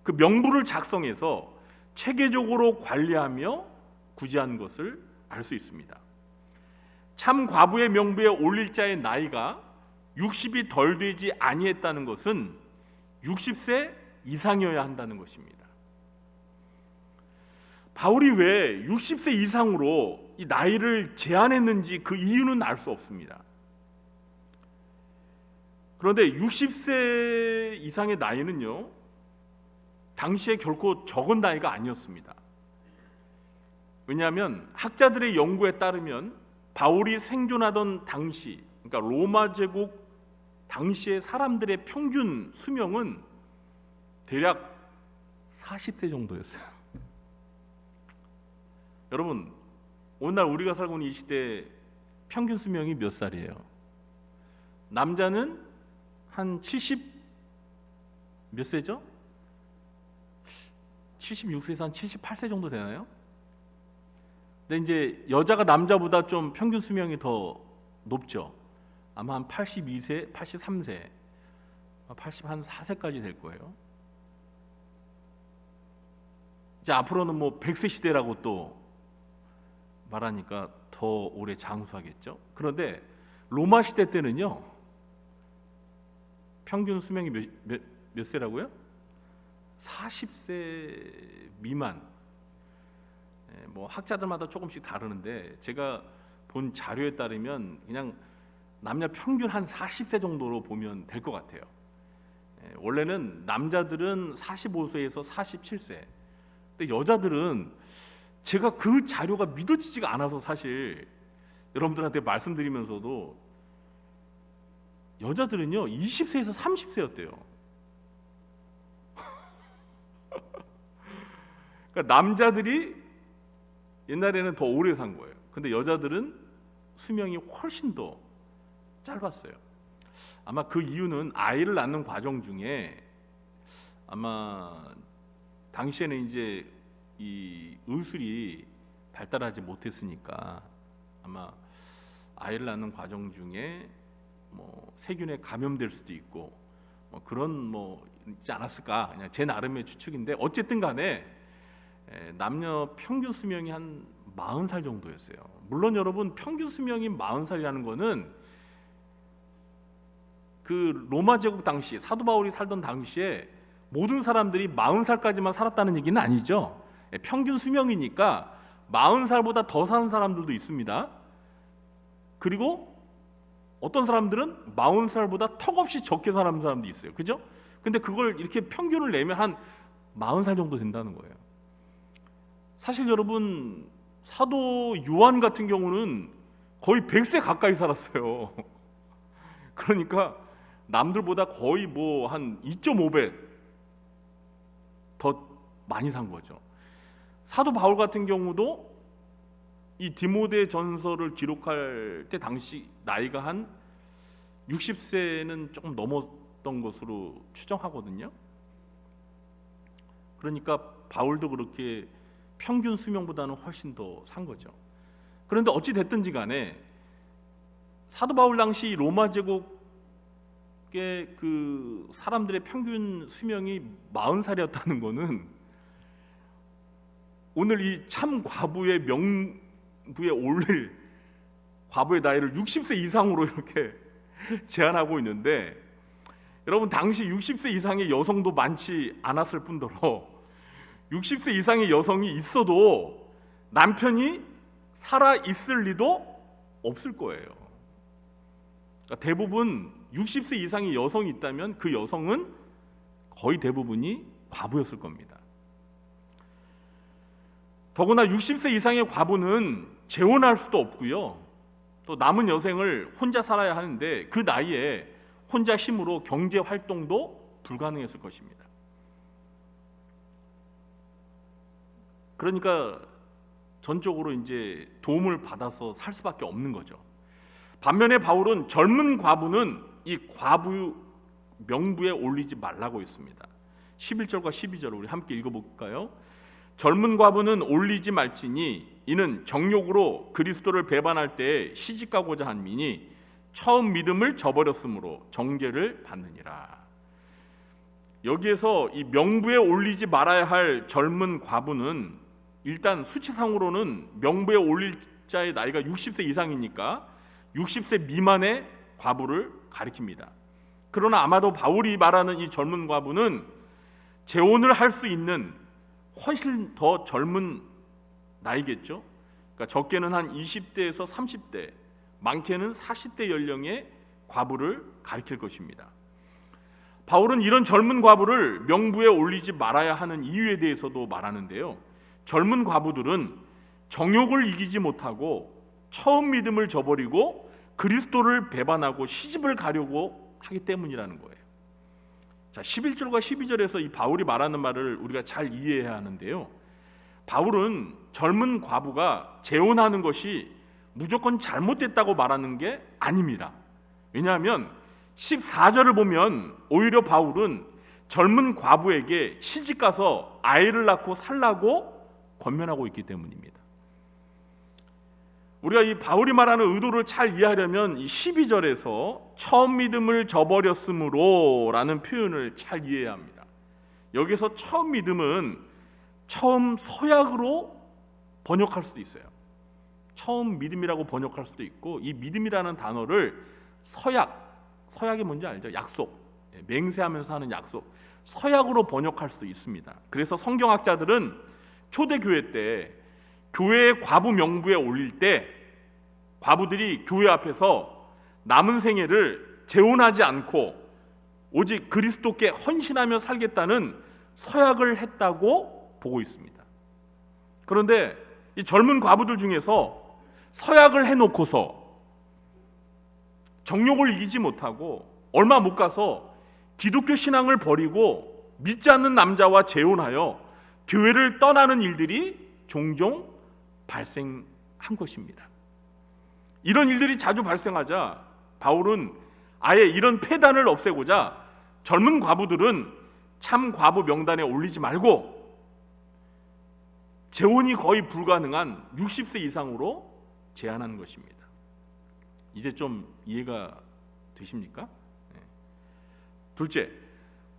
그 명부를 작성해서 체계적으로 관리하며 구제한 것을 알 수 있습니다. 참 과부의 명부에 올릴 자의 나이가 60이 덜 되지 아니했다는 것은 60세 이상이어야 한다는 것입니다. 바울이 왜 60세 이상으로 이 나이를 제한했는지 그 이유는 알 수 없습니다. 그런데 60세 이상의 나이는요, 당시에 결코 적은 나이가 아니었습니다. 왜냐하면 학자들의 연구에 따르면 바울이 생존하던 당시, 그러니까 로마 제국 당시의 사람들의 평균 수명은 대략 40세 정도였어요. 여러분, 오늘날 우리가 살고 있는 이 시대 평균 수명이 몇 살이에요? 남자는 한 70 몇 세죠? 76세에서 한 78세 정도 되나요? 근데 이제 여자가 남자보다 좀 평균 수명이 더 높죠. 아마 한 82세, 83세, 84세까지 될 거예요. 이제 앞으로는 100세 시대라고 또 말하니까 더 오래 장수하겠죠. 그런데 로마 시대 때는요, 평균 수명이 몇 세라고요? 40세 미만. 학자들마다 조금씩 다르는데 제가 본 자료에 따르면 그냥 남녀 평균 한 40세 정도로 보면 될 것 같아요. 원래는 남자들은 45세에서 47세. 근데 여자들은 제가 그 자료가 믿어지지가 않아서 사실 여러분들한테 말씀드리면서도 여자들은요 20세에서 30세였대요. 그러니까 남자들이 옛날에는 더 오래 산 거예요. 근데 여자들은 수명이 훨씬 더 짧았어요. 아마 그 이유는 아이를 낳는 과정 중에 아마 당시에는 이제 이 의술이 발달하지 못했으니까 아마 아이를 낳는 과정 중에 세균에 감염될 수도 있고 그런 있지 않았을까, 그냥 제 나름의 추측인데 어쨌든 간에 남녀 평균 수명이 한 40살 정도였어요. 물론 여러분, 평균 수명이 40살이라는 거는 그 로마 제국 당시 사도 바울이 살던 당시에 모든 사람들이 40살까지만 살았다는 얘기는 아니죠. 평균 수명이니까 40살보다 더 사는 사람들도 있습니다. 그리고 어떤 사람들은 40살보다 턱없이 적게 사는 사람도 있어요. 그죠? 근데 그걸 이렇게 평균을 내면 한 40살 정도 된다는 거예요. 사실 여러분, 사도 요한 같은 경우는 거의 100세 가까이 살았어요. 그러니까 남들보다 거의 뭐 한 2.5배 더 많이 산 거죠. 사도 바울 같은 경우도 이 디모데 전서를 기록할 때 당시 나이가 한 60세는 조금 넘었던 것으로 추정하거든요. 그러니까 바울도 그렇게 평균 수명보다는 훨씬 더 산 거죠. 그런데 어찌 됐든지 간에 사도 바울 당시 로마 제국의 그 사람들의 평균 수명이 40살이었다는 거는 오늘 이 참 과부의 명부에 올릴 과부의 나이를 60세 이상으로 이렇게 제한하고 있는데, 여러분 당시 60세 이상의 여성도 많지 않았을 뿐더러 60세 이상의 여성이 있어도 남편이 살아 있을 리도 없을 거예요. 그러니까 대부분 60세 이상의 여성이 있다면 그 여성은 거의 대부분이 과부였을 겁니다. 더구나 60세 이상의 과부는 재혼할 수도 없고요. 또 남은 여생을 혼자 살아야 하는데 그 나이에 혼자 힘으로 경제 활동도 불가능했을 것입니다. 그러니까 전적으로 이제 도움을 받아서 살 수밖에 없는 거죠. 반면에 바울은 젊은 과부는 이 과부 명부에 올리지 말라고 했습니다. 11절과 12절을 우리 함께 읽어볼까요? 젊은 과부는 올리지 말지니 이는 정욕으로 그리스도를 배반할 때에 시집가고자 한 민이 처음 믿음을 저버렸으므로 정죄를 받느니라. 여기에서 이 명부에 올리지 말아야 할 젊은 과부는 일단 수치상으로는 명부에 올릴 자의 나이가 60세 이상이니까 60세 미만의 과부를 가리킵니다. 그러나 아마도 바울이 말하는 이 젊은 과부는 재혼을 할 수 있는 훨씬 더 젊은 나이겠죠. 그러니까 적게는 한 20대에서 30대, 많게는 40대 연령의 과부를 가리킬 것입니다. 바울은 이런 젊은 과부를 명부에 올리지 말아야 하는 이유에 대해서도 말하는데요. 젊은 과부들은 정욕을 이기지 못하고 처음 믿음을 저버리고 그리스도를 배반하고 시집을 가려고 하기 때문이라는 거예요. 자, 11절과 12절에서 이 바울이 말하는 말을 우리가 잘 이해해야 하는데요. 바울은 젊은 과부가 재혼하는 것이 무조건 잘못됐다고 말하는 게 아닙니다. 왜냐하면 14절을 보면 오히려 바울은 젊은 과부에게 시집가서 아이를 낳고 살라고 권면하고 있기 때문입니다. 우리가 이 바울이 말하는 의도를 잘 이해하려면 이 12절에서 처음 믿음을 저버렸으므로 라는 표현을 잘 이해해야 합니다. 여기서 처음 믿음은 처음 서약으로 번역할 수도 있어요. 처음 믿음이라고 번역할 수도 있고, 이 믿음이라는 단어를 서약이 뭔지 알죠? 약속, 맹세하면서 하는 약속, 서약으로 번역할 수도 있습니다. 그래서 성경학자들은 초대교회 때 교회의 과부 명부에 올릴 때 과부들이 교회 앞에서 남은 생애를 재혼하지 않고 오직 그리스도께 헌신하며 살겠다는 서약을 했다고 보고 있습니다. 그런데 이 젊은 과부들 중에서 서약을 해놓고서 정욕을 이기지 못하고 얼마 못 가서 기독교 신앙을 버리고 믿지 않는 남자와 재혼하여 교회를 떠나는 일들이 종종 발생한 것입니다. 이런 일들이 자주 발생하자 바울은 아예 이런 폐단을 없애고자 젊은 과부들은 참 과부 명단에 올리지 말고 재혼이 거의 불가능한 60세 이상으로 제한하는 것입니다. 이제 좀 이해가 되십니까? 둘째,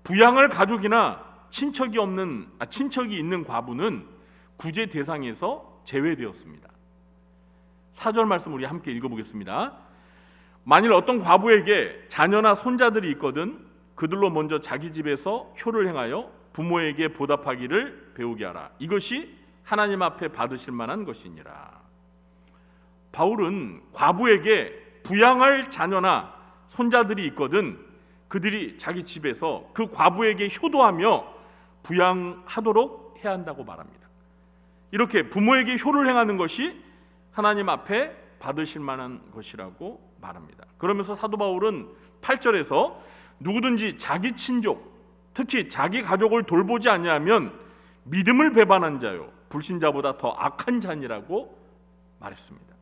부양할 가족이나 친척이 있는 과부는 구제 대상에서 제외되었습니다. 4절 말씀 우리 함께 읽어보겠습니다. 만일 어떤 과부에게 자녀나 손자들이 있거든 그들로 먼저 자기 집에서 효를 행하여 부모에게 보답하기를 배우게 하라. 이것이 하나님 앞에 받으실 만한 것이니라. 바울은 과부에게 부양할 자녀나 손자들이 있거든 그들이 자기 집에서 그 과부에게 효도하며 부양하도록 해야 한다고 말합니다. 이렇게 부모에게 효를 행하는 것이 하나님 앞에 받으실 만한 것이라고 말합니다. 그러면서 사도 바울은 8절에서 누구든지 자기 친족, 특히 자기 가족을 돌보지 아니하면 믿음을 배반한 자요 불신자보다 더 악한 자니라고 말했습니다.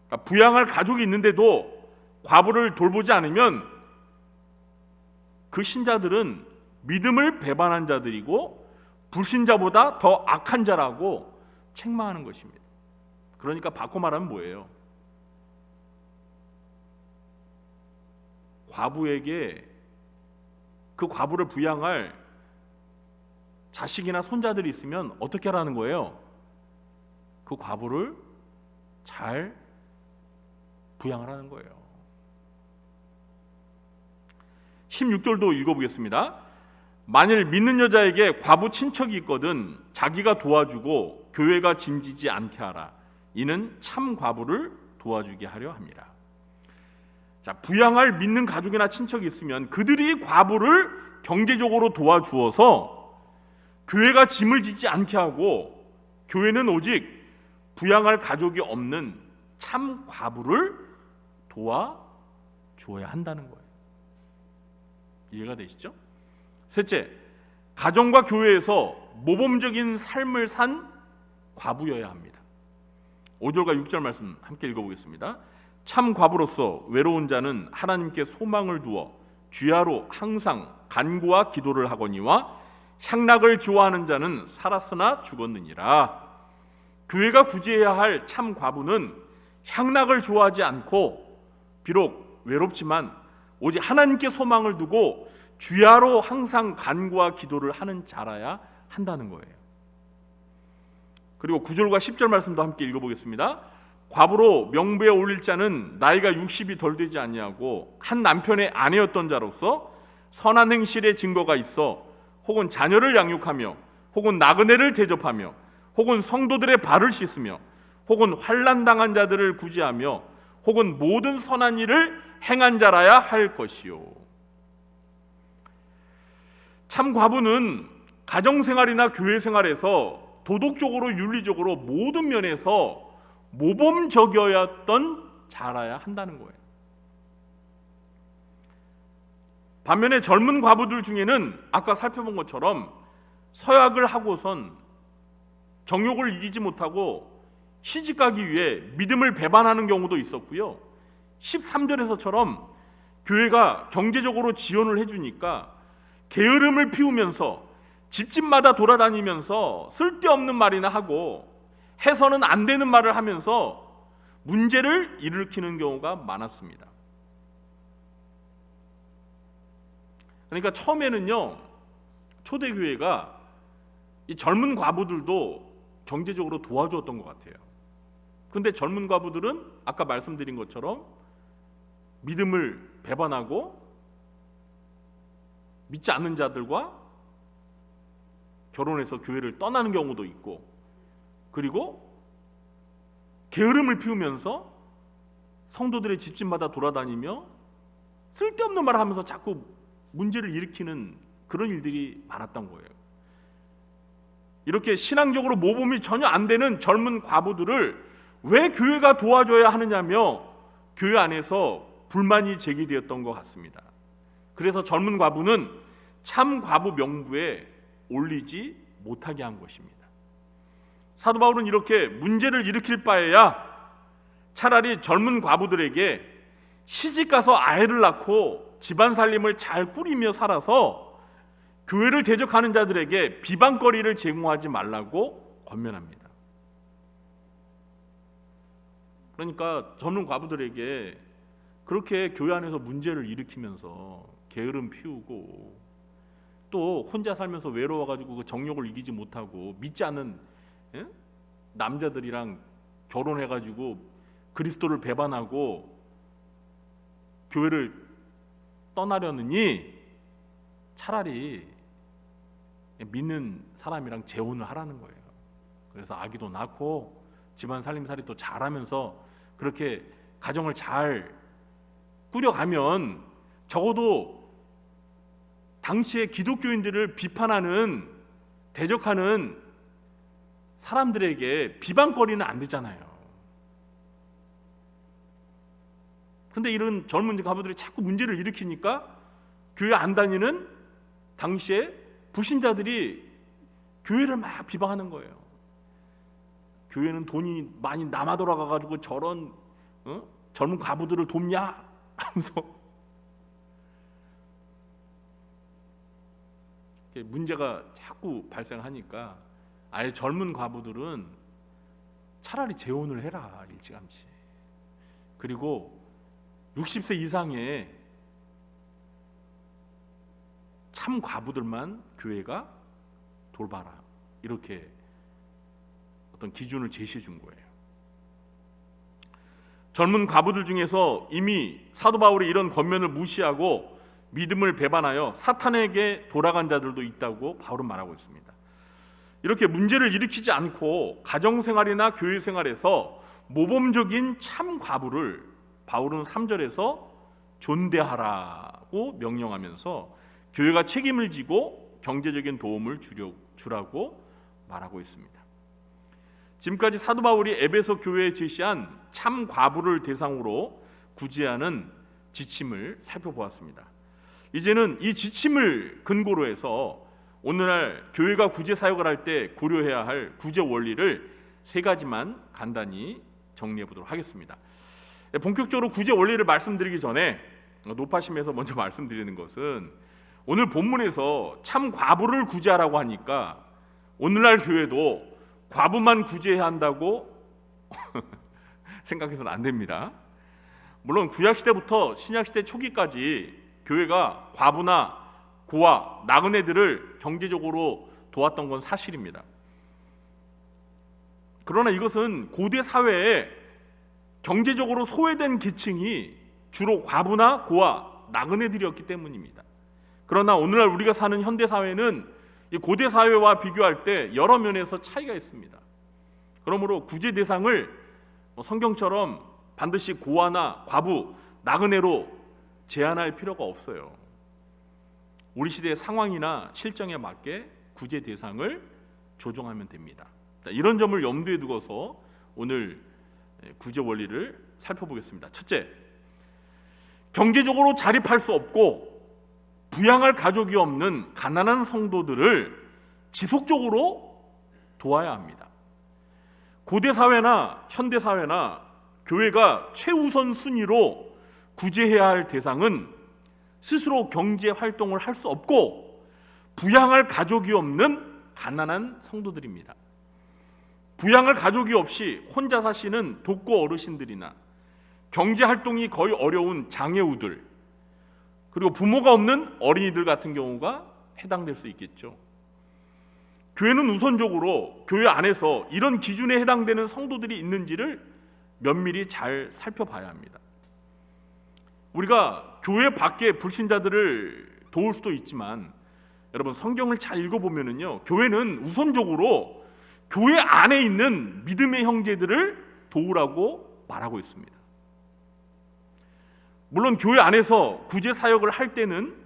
그러니까 부양할 가족이 있는데도 과부를 돌보지 않으면 그 신자들은 믿음을 배반한 자들이고 불신자보다 더 악한 자라고 책망하는 것입니다. 그러니까 바꿔 말하면 뭐예요? 과부에게 그 과부를 부양할 자식이나 손자들이 있으면 어떻게 하라는 거예요? 그 과부를 잘 부양하라는 거예요. 16절도 읽어보겠습니다. 만일 믿는 여자에게 과부 친척이 있거든 자기가 도와주고 교회가 짐지지 않게 하라. 이는 참 과부를 도와주게 하려 함이라. 자, 부양할 믿는 가족이나 친척이 있으면 그들이 과부를 경제적으로 도와주어서 교회가 짐을 지지 않게 하고 교회는 오직 부양할 가족이 없는 참 과부를 도와주어야 한다는 거예요. 이해가 되시죠? 셋째, 가정과 교회에서 모범적인 삶을 산 과부여야 합니다. 5절과 6절 말씀 함께 읽어보겠습니다. 참 과부로서 외로운 자는 하나님께 소망을 두어 주야로 항상 간구와 기도를 하거니와 향락을 좋아하는 자는 살았으나 죽었느니라. 교회가 구제해야 할 참 과부는 향락을 좋아하지 않고 비록 외롭지만 오직 하나님께 소망을 두고 주야로 항상 간구와 기도를 하는 자라야 한다는 거예요. 그리고 9절과 10절 말씀도 함께 읽어보겠습니다. 과부로 명부에 올릴 자는 나이가 60이 덜 되지 아니하고 한 남편의 아내였던 자로서 선한 행실의 증거가 있어 혹은 자녀를 양육하며 혹은 나그네를 대접하며 혹은 성도들의 발을 씻으며 혹은 환난 당한 자들을 구제하며 혹은 모든 선한 일을 행한 자라야 할 것이요. 참 과부는 가정생활이나 교회생활에서 도덕적으로 윤리적으로 모든 면에서 모범적이었던 자라야 한다는 거예요. 반면에 젊은 과부들 중에는 아까 살펴본 것처럼 서약을 하고선 정욕을 이기지 못하고 시집가기 위해 믿음을 배반하는 경우도 있었고요. 13절에서처럼 교회가 경제적으로 지원을 해주니까 게으름을 피우면서 집집마다 돌아다니면서 쓸데없는 말이나 하고 해서는 안 되는 말을 하면서 문제를 일으키는 경우가 많았습니다. 그러니까 처음에는요, 초대교회가 이 젊은 과부들도 경제적으로 도와주었던 것 같아요. 근데 젊은 과부들은 아까 말씀드린 것처럼 믿음을 배반하고 믿지 않는 자들과 결혼해서 교회를 떠나는 경우도 있고, 그리고 게으름을 피우면서 성도들의 집집마다 돌아다니며 쓸데없는 말을 하면서 자꾸 문제를 일으키는 그런 일들이 많았던 거예요. 이렇게 신앙적으로 모범이 전혀 안 되는 젊은 과부들을 왜 교회가 도와줘야 하느냐며 교회 안에서 불만이 제기되었던 것 같습니다. 그래서 젊은 과부는 참 과부 명부에 올리지 못하게 한 것입니다. 사도 바울은 이렇게 문제를 일으킬 바에야 차라리 젊은 과부들에게 시집가서 아이를 낳고 집안 살림을 잘 꾸리며 살아서 교회를 대적하는 자들에게 비방거리를 제공하지 말라고 권면합니다. 그러니까 젊은 과부들에게 그렇게 교회 안에서 문제를 일으키면서 게으름 피우고 또 혼자 살면서 외로워가지고 그 정욕을 이기지 못하고 믿지 않는 남자들이랑 결혼해가지고 그리스도를 배반하고 교회를 떠나려느니 차라리 믿는 사람이랑 재혼을 하라는 거예요. 그래서 아기도 낳고 집안 살림살이도 잘하면서 그렇게 가정을 잘 꾸려가면 적어도 당시에 기독교인들을 비판하는, 대적하는 사람들에게 비방거리는 안 되잖아요. 근데 이런 젊은 가부들이 자꾸 문제를 일으키니까 교회 안 다니는 당시에 불신자들이 교회를 막 비방하는 거예요. 교회는 돈이 많이 남아 돌아가가지고 저런 젊은 과부들을 돕냐 하면서 문제가 자꾸 발생하니까 아예 젊은 과부들은 차라리 재혼을 해라, 일찌감치. 그리고 60세 이상의 참 과부들만 교회가 돌봐라, 이렇게 어떤 기준을 제시해 준 거예요. 젊은 과부들 중에서 이미 사도 바울이 이런 권면을 무시하고 믿음을 배반하여 사탄에게 돌아간 자들도 있다고 바울은 말하고 있습니다. 이렇게 문제를 일으키지 않고 가정생활이나 교회생활에서 모범적인 참 과부를 바울은 3절에서 존대하라고 명령하면서 교회가 책임을 지고 경제적인 도움을 주라고 말하고 있습니다. 지금까지 사도 바울이 에베소 교회에 제시한 참 과부를 대상으로 구제하는 지침을 살펴보았습니다. 이제는 이 지침을 근거로 해서 오늘날 교회가 구제 사역을 할 때 고려해야 할 구제 원리를 3가지만 간단히 정리해 보도록 하겠습니다. 본격적으로 구제 원리를 말씀드리기 전에 노파심에서 먼저 말씀드리는 것은, 오늘 본문에서 참 과부를 구제하라고 하니까 오늘날 교회도 과부만 구제해야 한다고 생각해서는 안 됩니다. 물론 구약시대부터 신약시대 초기까지 교회가 과부나 고아, 나그네들을 경제적으로 도왔던 건 사실입니다. 그러나 이것은 고대 사회에 경제적으로 소외된 계층이 주로 과부나 고아, 나그네들이었기 때문입니다. 그러나 오늘날 우리가 사는 현대 사회는 이 고대 사회와 비교할 때 여러 면에서 차이가 있습니다. 그러므로 구제 대상을 성경처럼 반드시 고아나 과부, 나그네로 제한할 필요가 없어요. 우리 시대의 상황이나 실정에 맞게 구제 대상을 조정하면 됩니다. 이런 점을 염두에 두고서 오늘 구제 원리를 살펴보겠습니다. 첫째, 경제적으로 자립할 수 없고 부양할 가족이 없는 가난한 성도들을 지속적으로 도와야 합니다. 고대 사회나 현대 사회나 교회가 최우선 순위로 구제해야 할 대상은 스스로 경제 활동을 할 수 없고 부양할 가족이 없는 가난한 성도들입니다. 부양할 가족이 없이 혼자 사시는 독거 어르신들이나 경제 활동이 거의 어려운 장애우들, 그리고 부모가 없는 어린이들 같은 경우가 해당될 수 있겠죠. 교회는 우선적으로 교회 안에서 이런 기준에 해당되는 성도들이 있는지를 면밀히 잘 살펴봐야 합니다. 우리가 교회 밖에 불신자들을 도울 수도 있지만, 여러분 성경을 잘 읽어보면은요, 교회는 우선적으로 교회 안에 있는 믿음의 형제들을 도우라고 말하고 있습니다. 물론 교회 안에서 구제 사역을 할 때는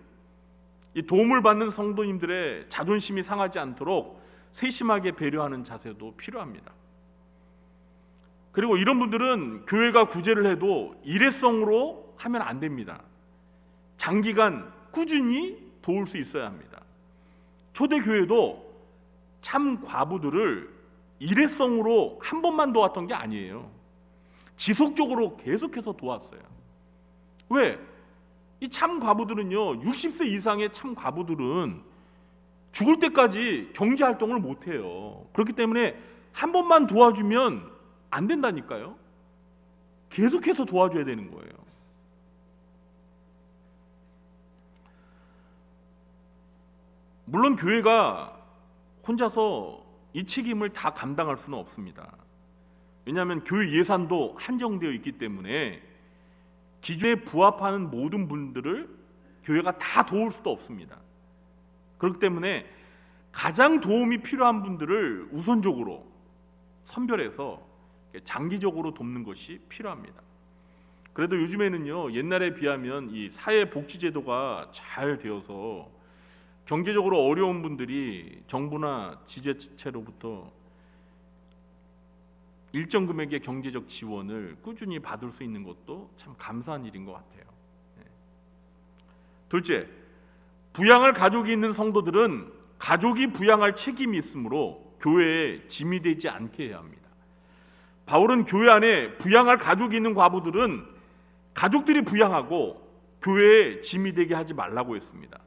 이 도움을 받는 성도님들의 자존심이 상하지 않도록 세심하게 배려하는 자세도 필요합니다. 그리고 이런 분들은 교회가 구제를 해도 일회성으로 하면 안 됩니다. 장기간 꾸준히 도울 수 있어야 합니다. 초대교회도 참 과부들을 일회성으로 한 번만 도왔던 게 아니에요. 지속적으로 계속해서 도왔어요. 왜? 이 참 과부들은요, 60세 이상의 참 과부들은 죽을 때까지 경제 활동을 못 해요. 그렇기 때문에 한 번만 도와주면 안 된다니까요. 계속해서 도와줘야 되는 거예요. 물론 교회가 혼자서 이 책임을 다 감당할 수는 없습니다. 왜냐하면 교회 예산도 한정되어 있기 때문에 기준에 부합하는 모든 분들을 교회가 다 도울 수도 없습니다. 그렇기 때문에 가장 도움이 필요한 분들을 우선적으로 선별해서 장기적으로 돕는 것이 필요합니다. 그래도 요즘에는요, 옛날에 비하면 이 사회복지제도가 잘 되어서 경제적으로 어려운 분들이 정부나 지자체로부터 일정 금액의 경제적 지원을 꾸준히 받을 수 있는 것도 참 감사한 일인 것 같아요. 둘째, 부양할 가족이 있는 성도들은 가족이 부양할 책임이 있으므로 교회에 짐이 되지 않게 해야 합니다. 바울은 교회 안에 부양할 가족이 있는 과부들은 가족들이 부양하고 교회에 짐이 되게 하지 말라고 했습니다.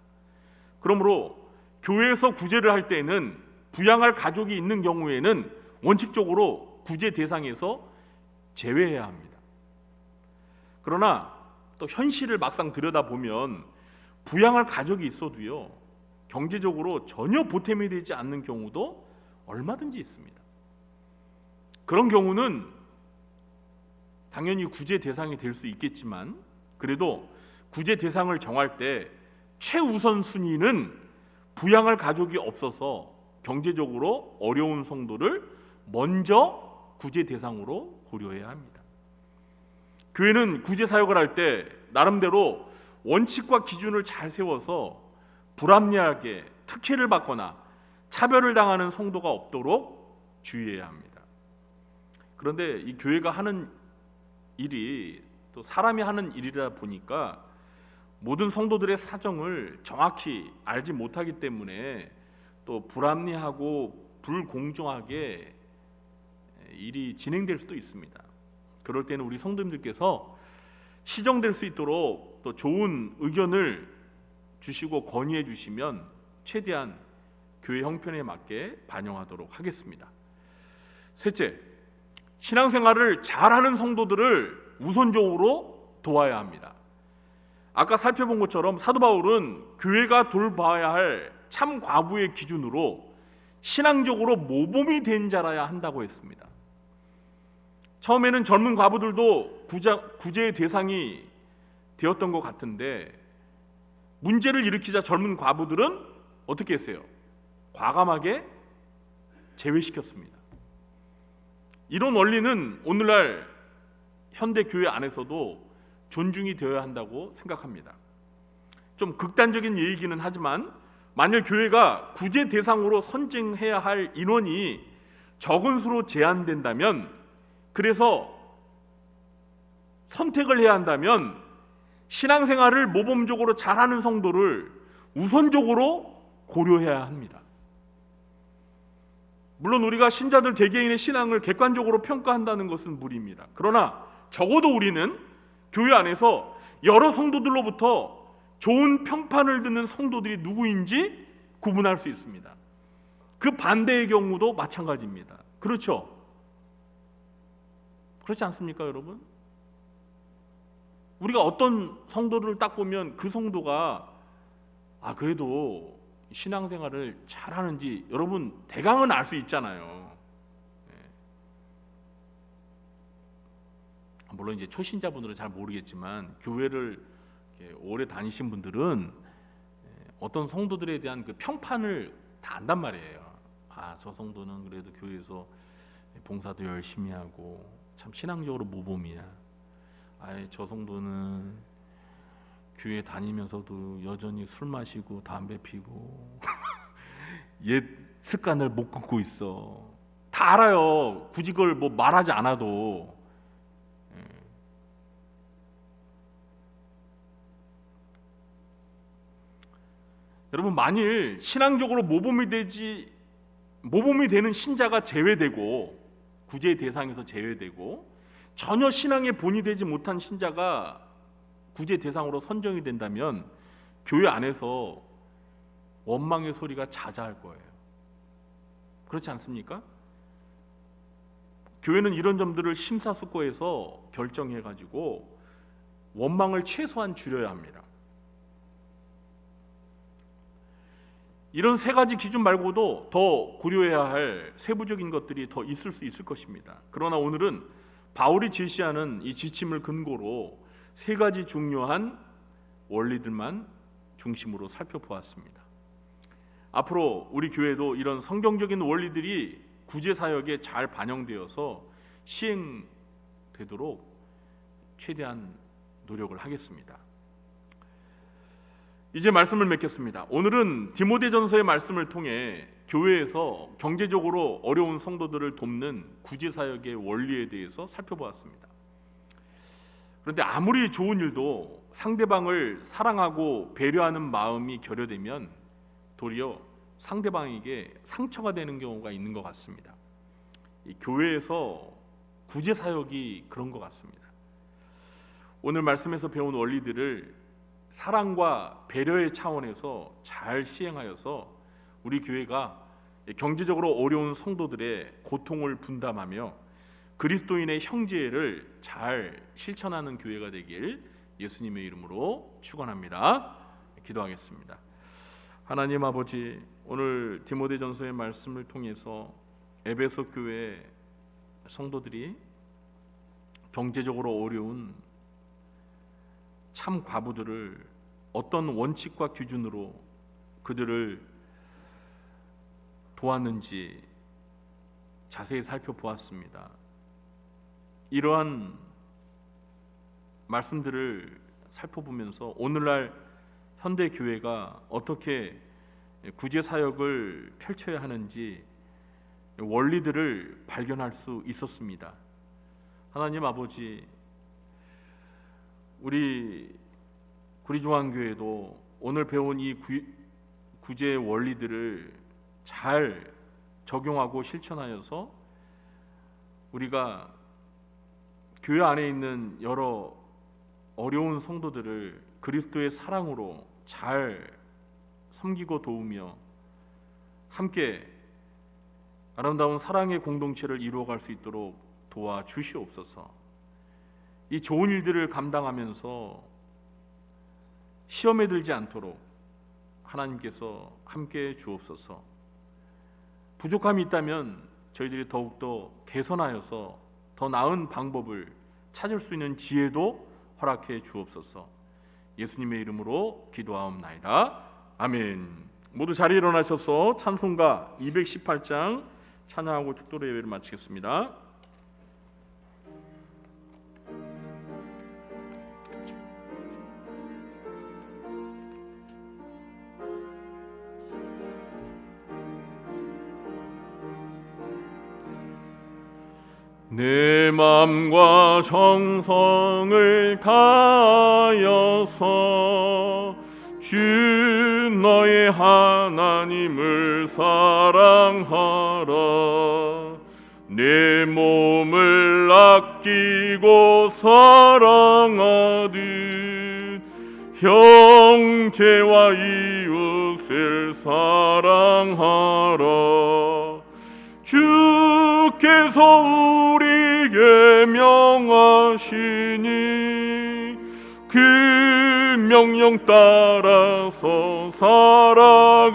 그러므로 교회에서 구제를 할 때에는 부양할 가족이 있는 경우에는 원칙적으로 구제 대상에서 제외해야 합니다. 그러나 또 현실을 막상 들여다보면 부양할 가족이 있어도요, 경제적으로 전혀 보탬이 되지 않는 경우도 얼마든지 있습니다. 그런 경우는 당연히 구제 대상이 될 수 있겠지만, 그래도 구제 대상을 정할 때 최우선 순위는 부양할 가족이 없어서 경제적으로 어려운 성도를 먼저 구제 대상으로 고려해야 합니다. 교회는 구제 사역을 할 때 나름대로 원칙과 기준을 잘 세워서 불합리하게 특혜를 받거나 차별을 당하는 성도가 없도록 주의해야 합니다. 그런데 이 교회가 하는 일이 또 사람이 하는 일이라 보니까 모든 성도들의 사정을 정확히 알지 못하기 때문에 또 불합리하고 불공정하게 일이 진행될 수도 있습니다. 그럴 때는 우리 성도님들께서 시정될 수 있도록 또 좋은 의견을 주시고 건의해 주시면 최대한 교회 형편에 맞게 반영하도록 하겠습니다. 셋째, 신앙생활을 잘하는 성도들을 우선적으로 도와야 합니다. 아까 살펴본 것처럼 사도 바울은 교회가 돌봐야 할 참 과부의 기준으로 신앙적으로 모범이 된 자라야 한다고 했습니다. 처음에는 젊은 과부들도 구제의 대상이 되었던 것 같은데 문제를 일으키자 젊은 과부들은 어떻게 했어요? 과감하게 제외시켰습니다. 이런 원리는 오늘날 현대 교회 안에서도 존중이 되어야 한다고 생각합니다. 좀 극단적인 얘기는 하지만 만일 교회가 구제 대상으로 선정해야 할 인원이 적은 수로 제한된다면, 그래서 선택을 해야 한다면 신앙생활을 모범적으로 잘하는 성도를 우선적으로 고려해야 합니다. 물론 우리가 신자들 개개인의 신앙을 객관적으로 평가한다는 것은 무리입니다. 그러나 적어도 우리는 교회 안에서 여러 성도들로부터 좋은 평판을 듣는 성도들이 누구인지 구분할 수 있습니다. 그 반대의 경우도 마찬가지입니다. 그렇죠? 그렇지 않습니까, 여러분? 우리가 어떤 성도를 딱 보면 그 성도가 그래도 신앙생활을 잘하는지 여러분 대강은 알 수 있잖아요. 물론 이제 초신자분들은 잘 모르겠지만 교회를 오래 다니신 분들은 어떤 성도들에 대한 그 평판을 다 안단 말이에요. 저 성도는 그래도 교회에서 봉사도 열심히 하고 참 신앙적으로 모범이야. 저 성도는 교회 다니면서도 여전히 술 마시고 담배 피고 옛 습관을 못 끊고 있어. 다 알아요. 굳이 그걸 뭐 말하지 않아도. 여러분, 만일 신앙적으로 모범이 되는 신자가 제외되고 구제의 대상에서 제외되고 전혀 신앙의 본이 되지 못한 신자가 구제 대상으로 선정이 된다면 교회 안에서 원망의 소리가 자자할 거예요. 그렇지 않습니까? 교회는 이런 점들을 심사숙고해서 결정해가지고 원망을 최소한 줄여야 합니다. 이런 세 가지 기준 말고도 더 고려해야 할 세부적인 것들이 더 있을 수 있을 것입니다. 그러나 오늘은 바울이 제시하는 이 지침을 근거로 세 가지 중요한 원리들만 중심으로 살펴보았습니다. 앞으로 우리 교회도 이런 성경적인 원리들이 구제 사역에 잘 반영되어서 시행되도록 최대한 노력을 하겠습니다. 이제 말씀을 맺겠습니다. 오늘은 디모데전서의 말씀을 통해 교회에서 경제적으로 어려운 성도들을 돕는 구제사역의 원리에 대해서 살펴보았습니다. 그런데 아무리 좋은 일도 상대방을 사랑하고 배려하는 마음이 결여되면 도리어 상대방에게 상처가 되는 경우가 있는 것 같습니다. 이 교회에서 구제사역이 그런 것 같습니다. 오늘 말씀에서 배운 원리들을 사랑과 배려의 차원에서 잘 시행하여서 우리 교회가 경제적으로 어려운 성도들의 고통을 분담하며 그리스도인의 형제를 잘 실천하는 교회가 되길 예수님의 이름으로 축원합니다. 기도하겠습니다. 하나님 아버지, 오늘 디모데전서의 말씀을 통해서 에베소 교회 성도들이 경제적으로 어려운 참 과부들을 어떤 원칙과 기준으로 그들을 도왔는지 자세히 살펴보았습니다. 이러한 말씀들을 살펴보면서 오늘날 현대 교회가 어떻게 구제 사역을 펼쳐야 하는지 원리들을 발견할 수 있었습니다. 하나님 아버지, 우리 구리중앙교회도 오늘 배운 이 구제 원리들을 잘 적용하고 실천하여서 우리가 교회 안에 있는 여러 어려운 성도들을 그리스도의 사랑으로 잘 섬기고 도우며 함께 아름다운 사랑의 공동체를 이루어갈 수 있도록 도와주시옵소서. 이 좋은 일들을 감당하면서 시험에 들지 않도록 하나님께서 함께 주옵소서. 부족함이 있다면 저희들이 더욱더 개선하여서 더 나은 방법을 찾을 수 있는 지혜도 허락해 주옵소서. 예수님의 이름으로 기도하옵나이다. 아멘. 모두 자리에 일어나셔서 찬송가 218장 찬양하고 축도의 예배를 마치겠습니다. 내 맘과 정성을 다하여서 주 너의 하나님을 사랑하라. 내 몸을 아끼고 사랑하듯 형제와 이웃을 사랑하라. 주께서 우리에게 명하시니 그 명령 따라서 살아가리.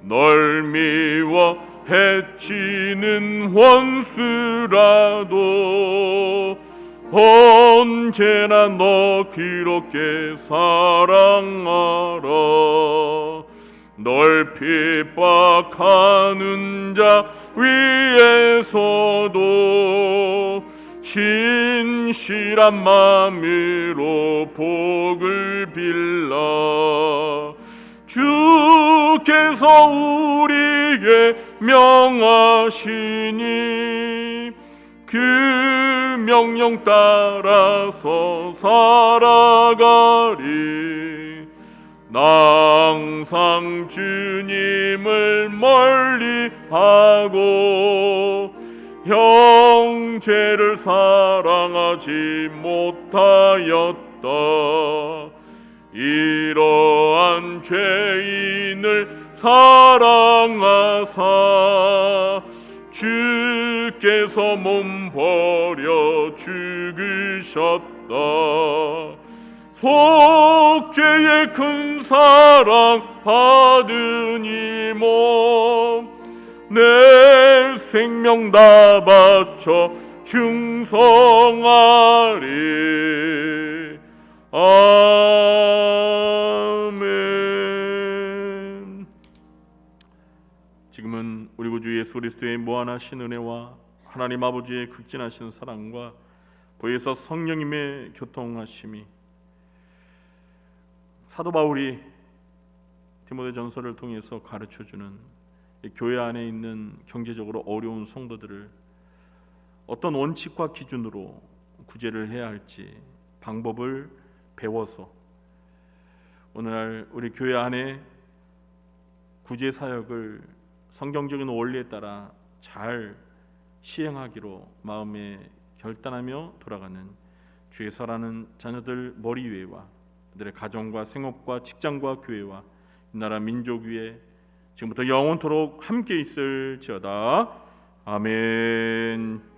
널 미워 해치는 원수라도 언제나 너 그렇게 사랑하라. 널 핍박하는 자 위에서도 신실한 마음으로 복을 빌라. 주께서 우리에게 명하시니 그 명령 따라서 살아가리. 항상 주님을 멀리하고 형제를 사랑하지 못하였다. 이러한 죄인을 사랑하사 주께서 몸 버려 죽으셨다. 속죄의 큰 사랑 받은 이 몸 내 생명 다 바쳐 충성하리. 아멘. 지금은 우리 구주 예수 그리스도의 무한하신 은혜와 하나님 아버지의 극진하신 사랑과 부에서 성령님의 교통하심이 사도 바울이 디모데전서를 통해서 가르쳐주는 교회 안에 있는 경제적으로 어려운 성도들을 어떤 원칙과 기준으로 구제를 해야 할지 방법을 배워서 오늘날 우리 교회 안에 구제 사역을 성경적인 원리에 따라 잘 시행하기로 마음에 결단하며 돌아가는 주의 사랑하는 자녀들 머리 위에와 그들의 가정과 생업과 직장과 교회와 이 나라 민족 위에 지금부터 영원토록 함께 있을지어다. 아멘.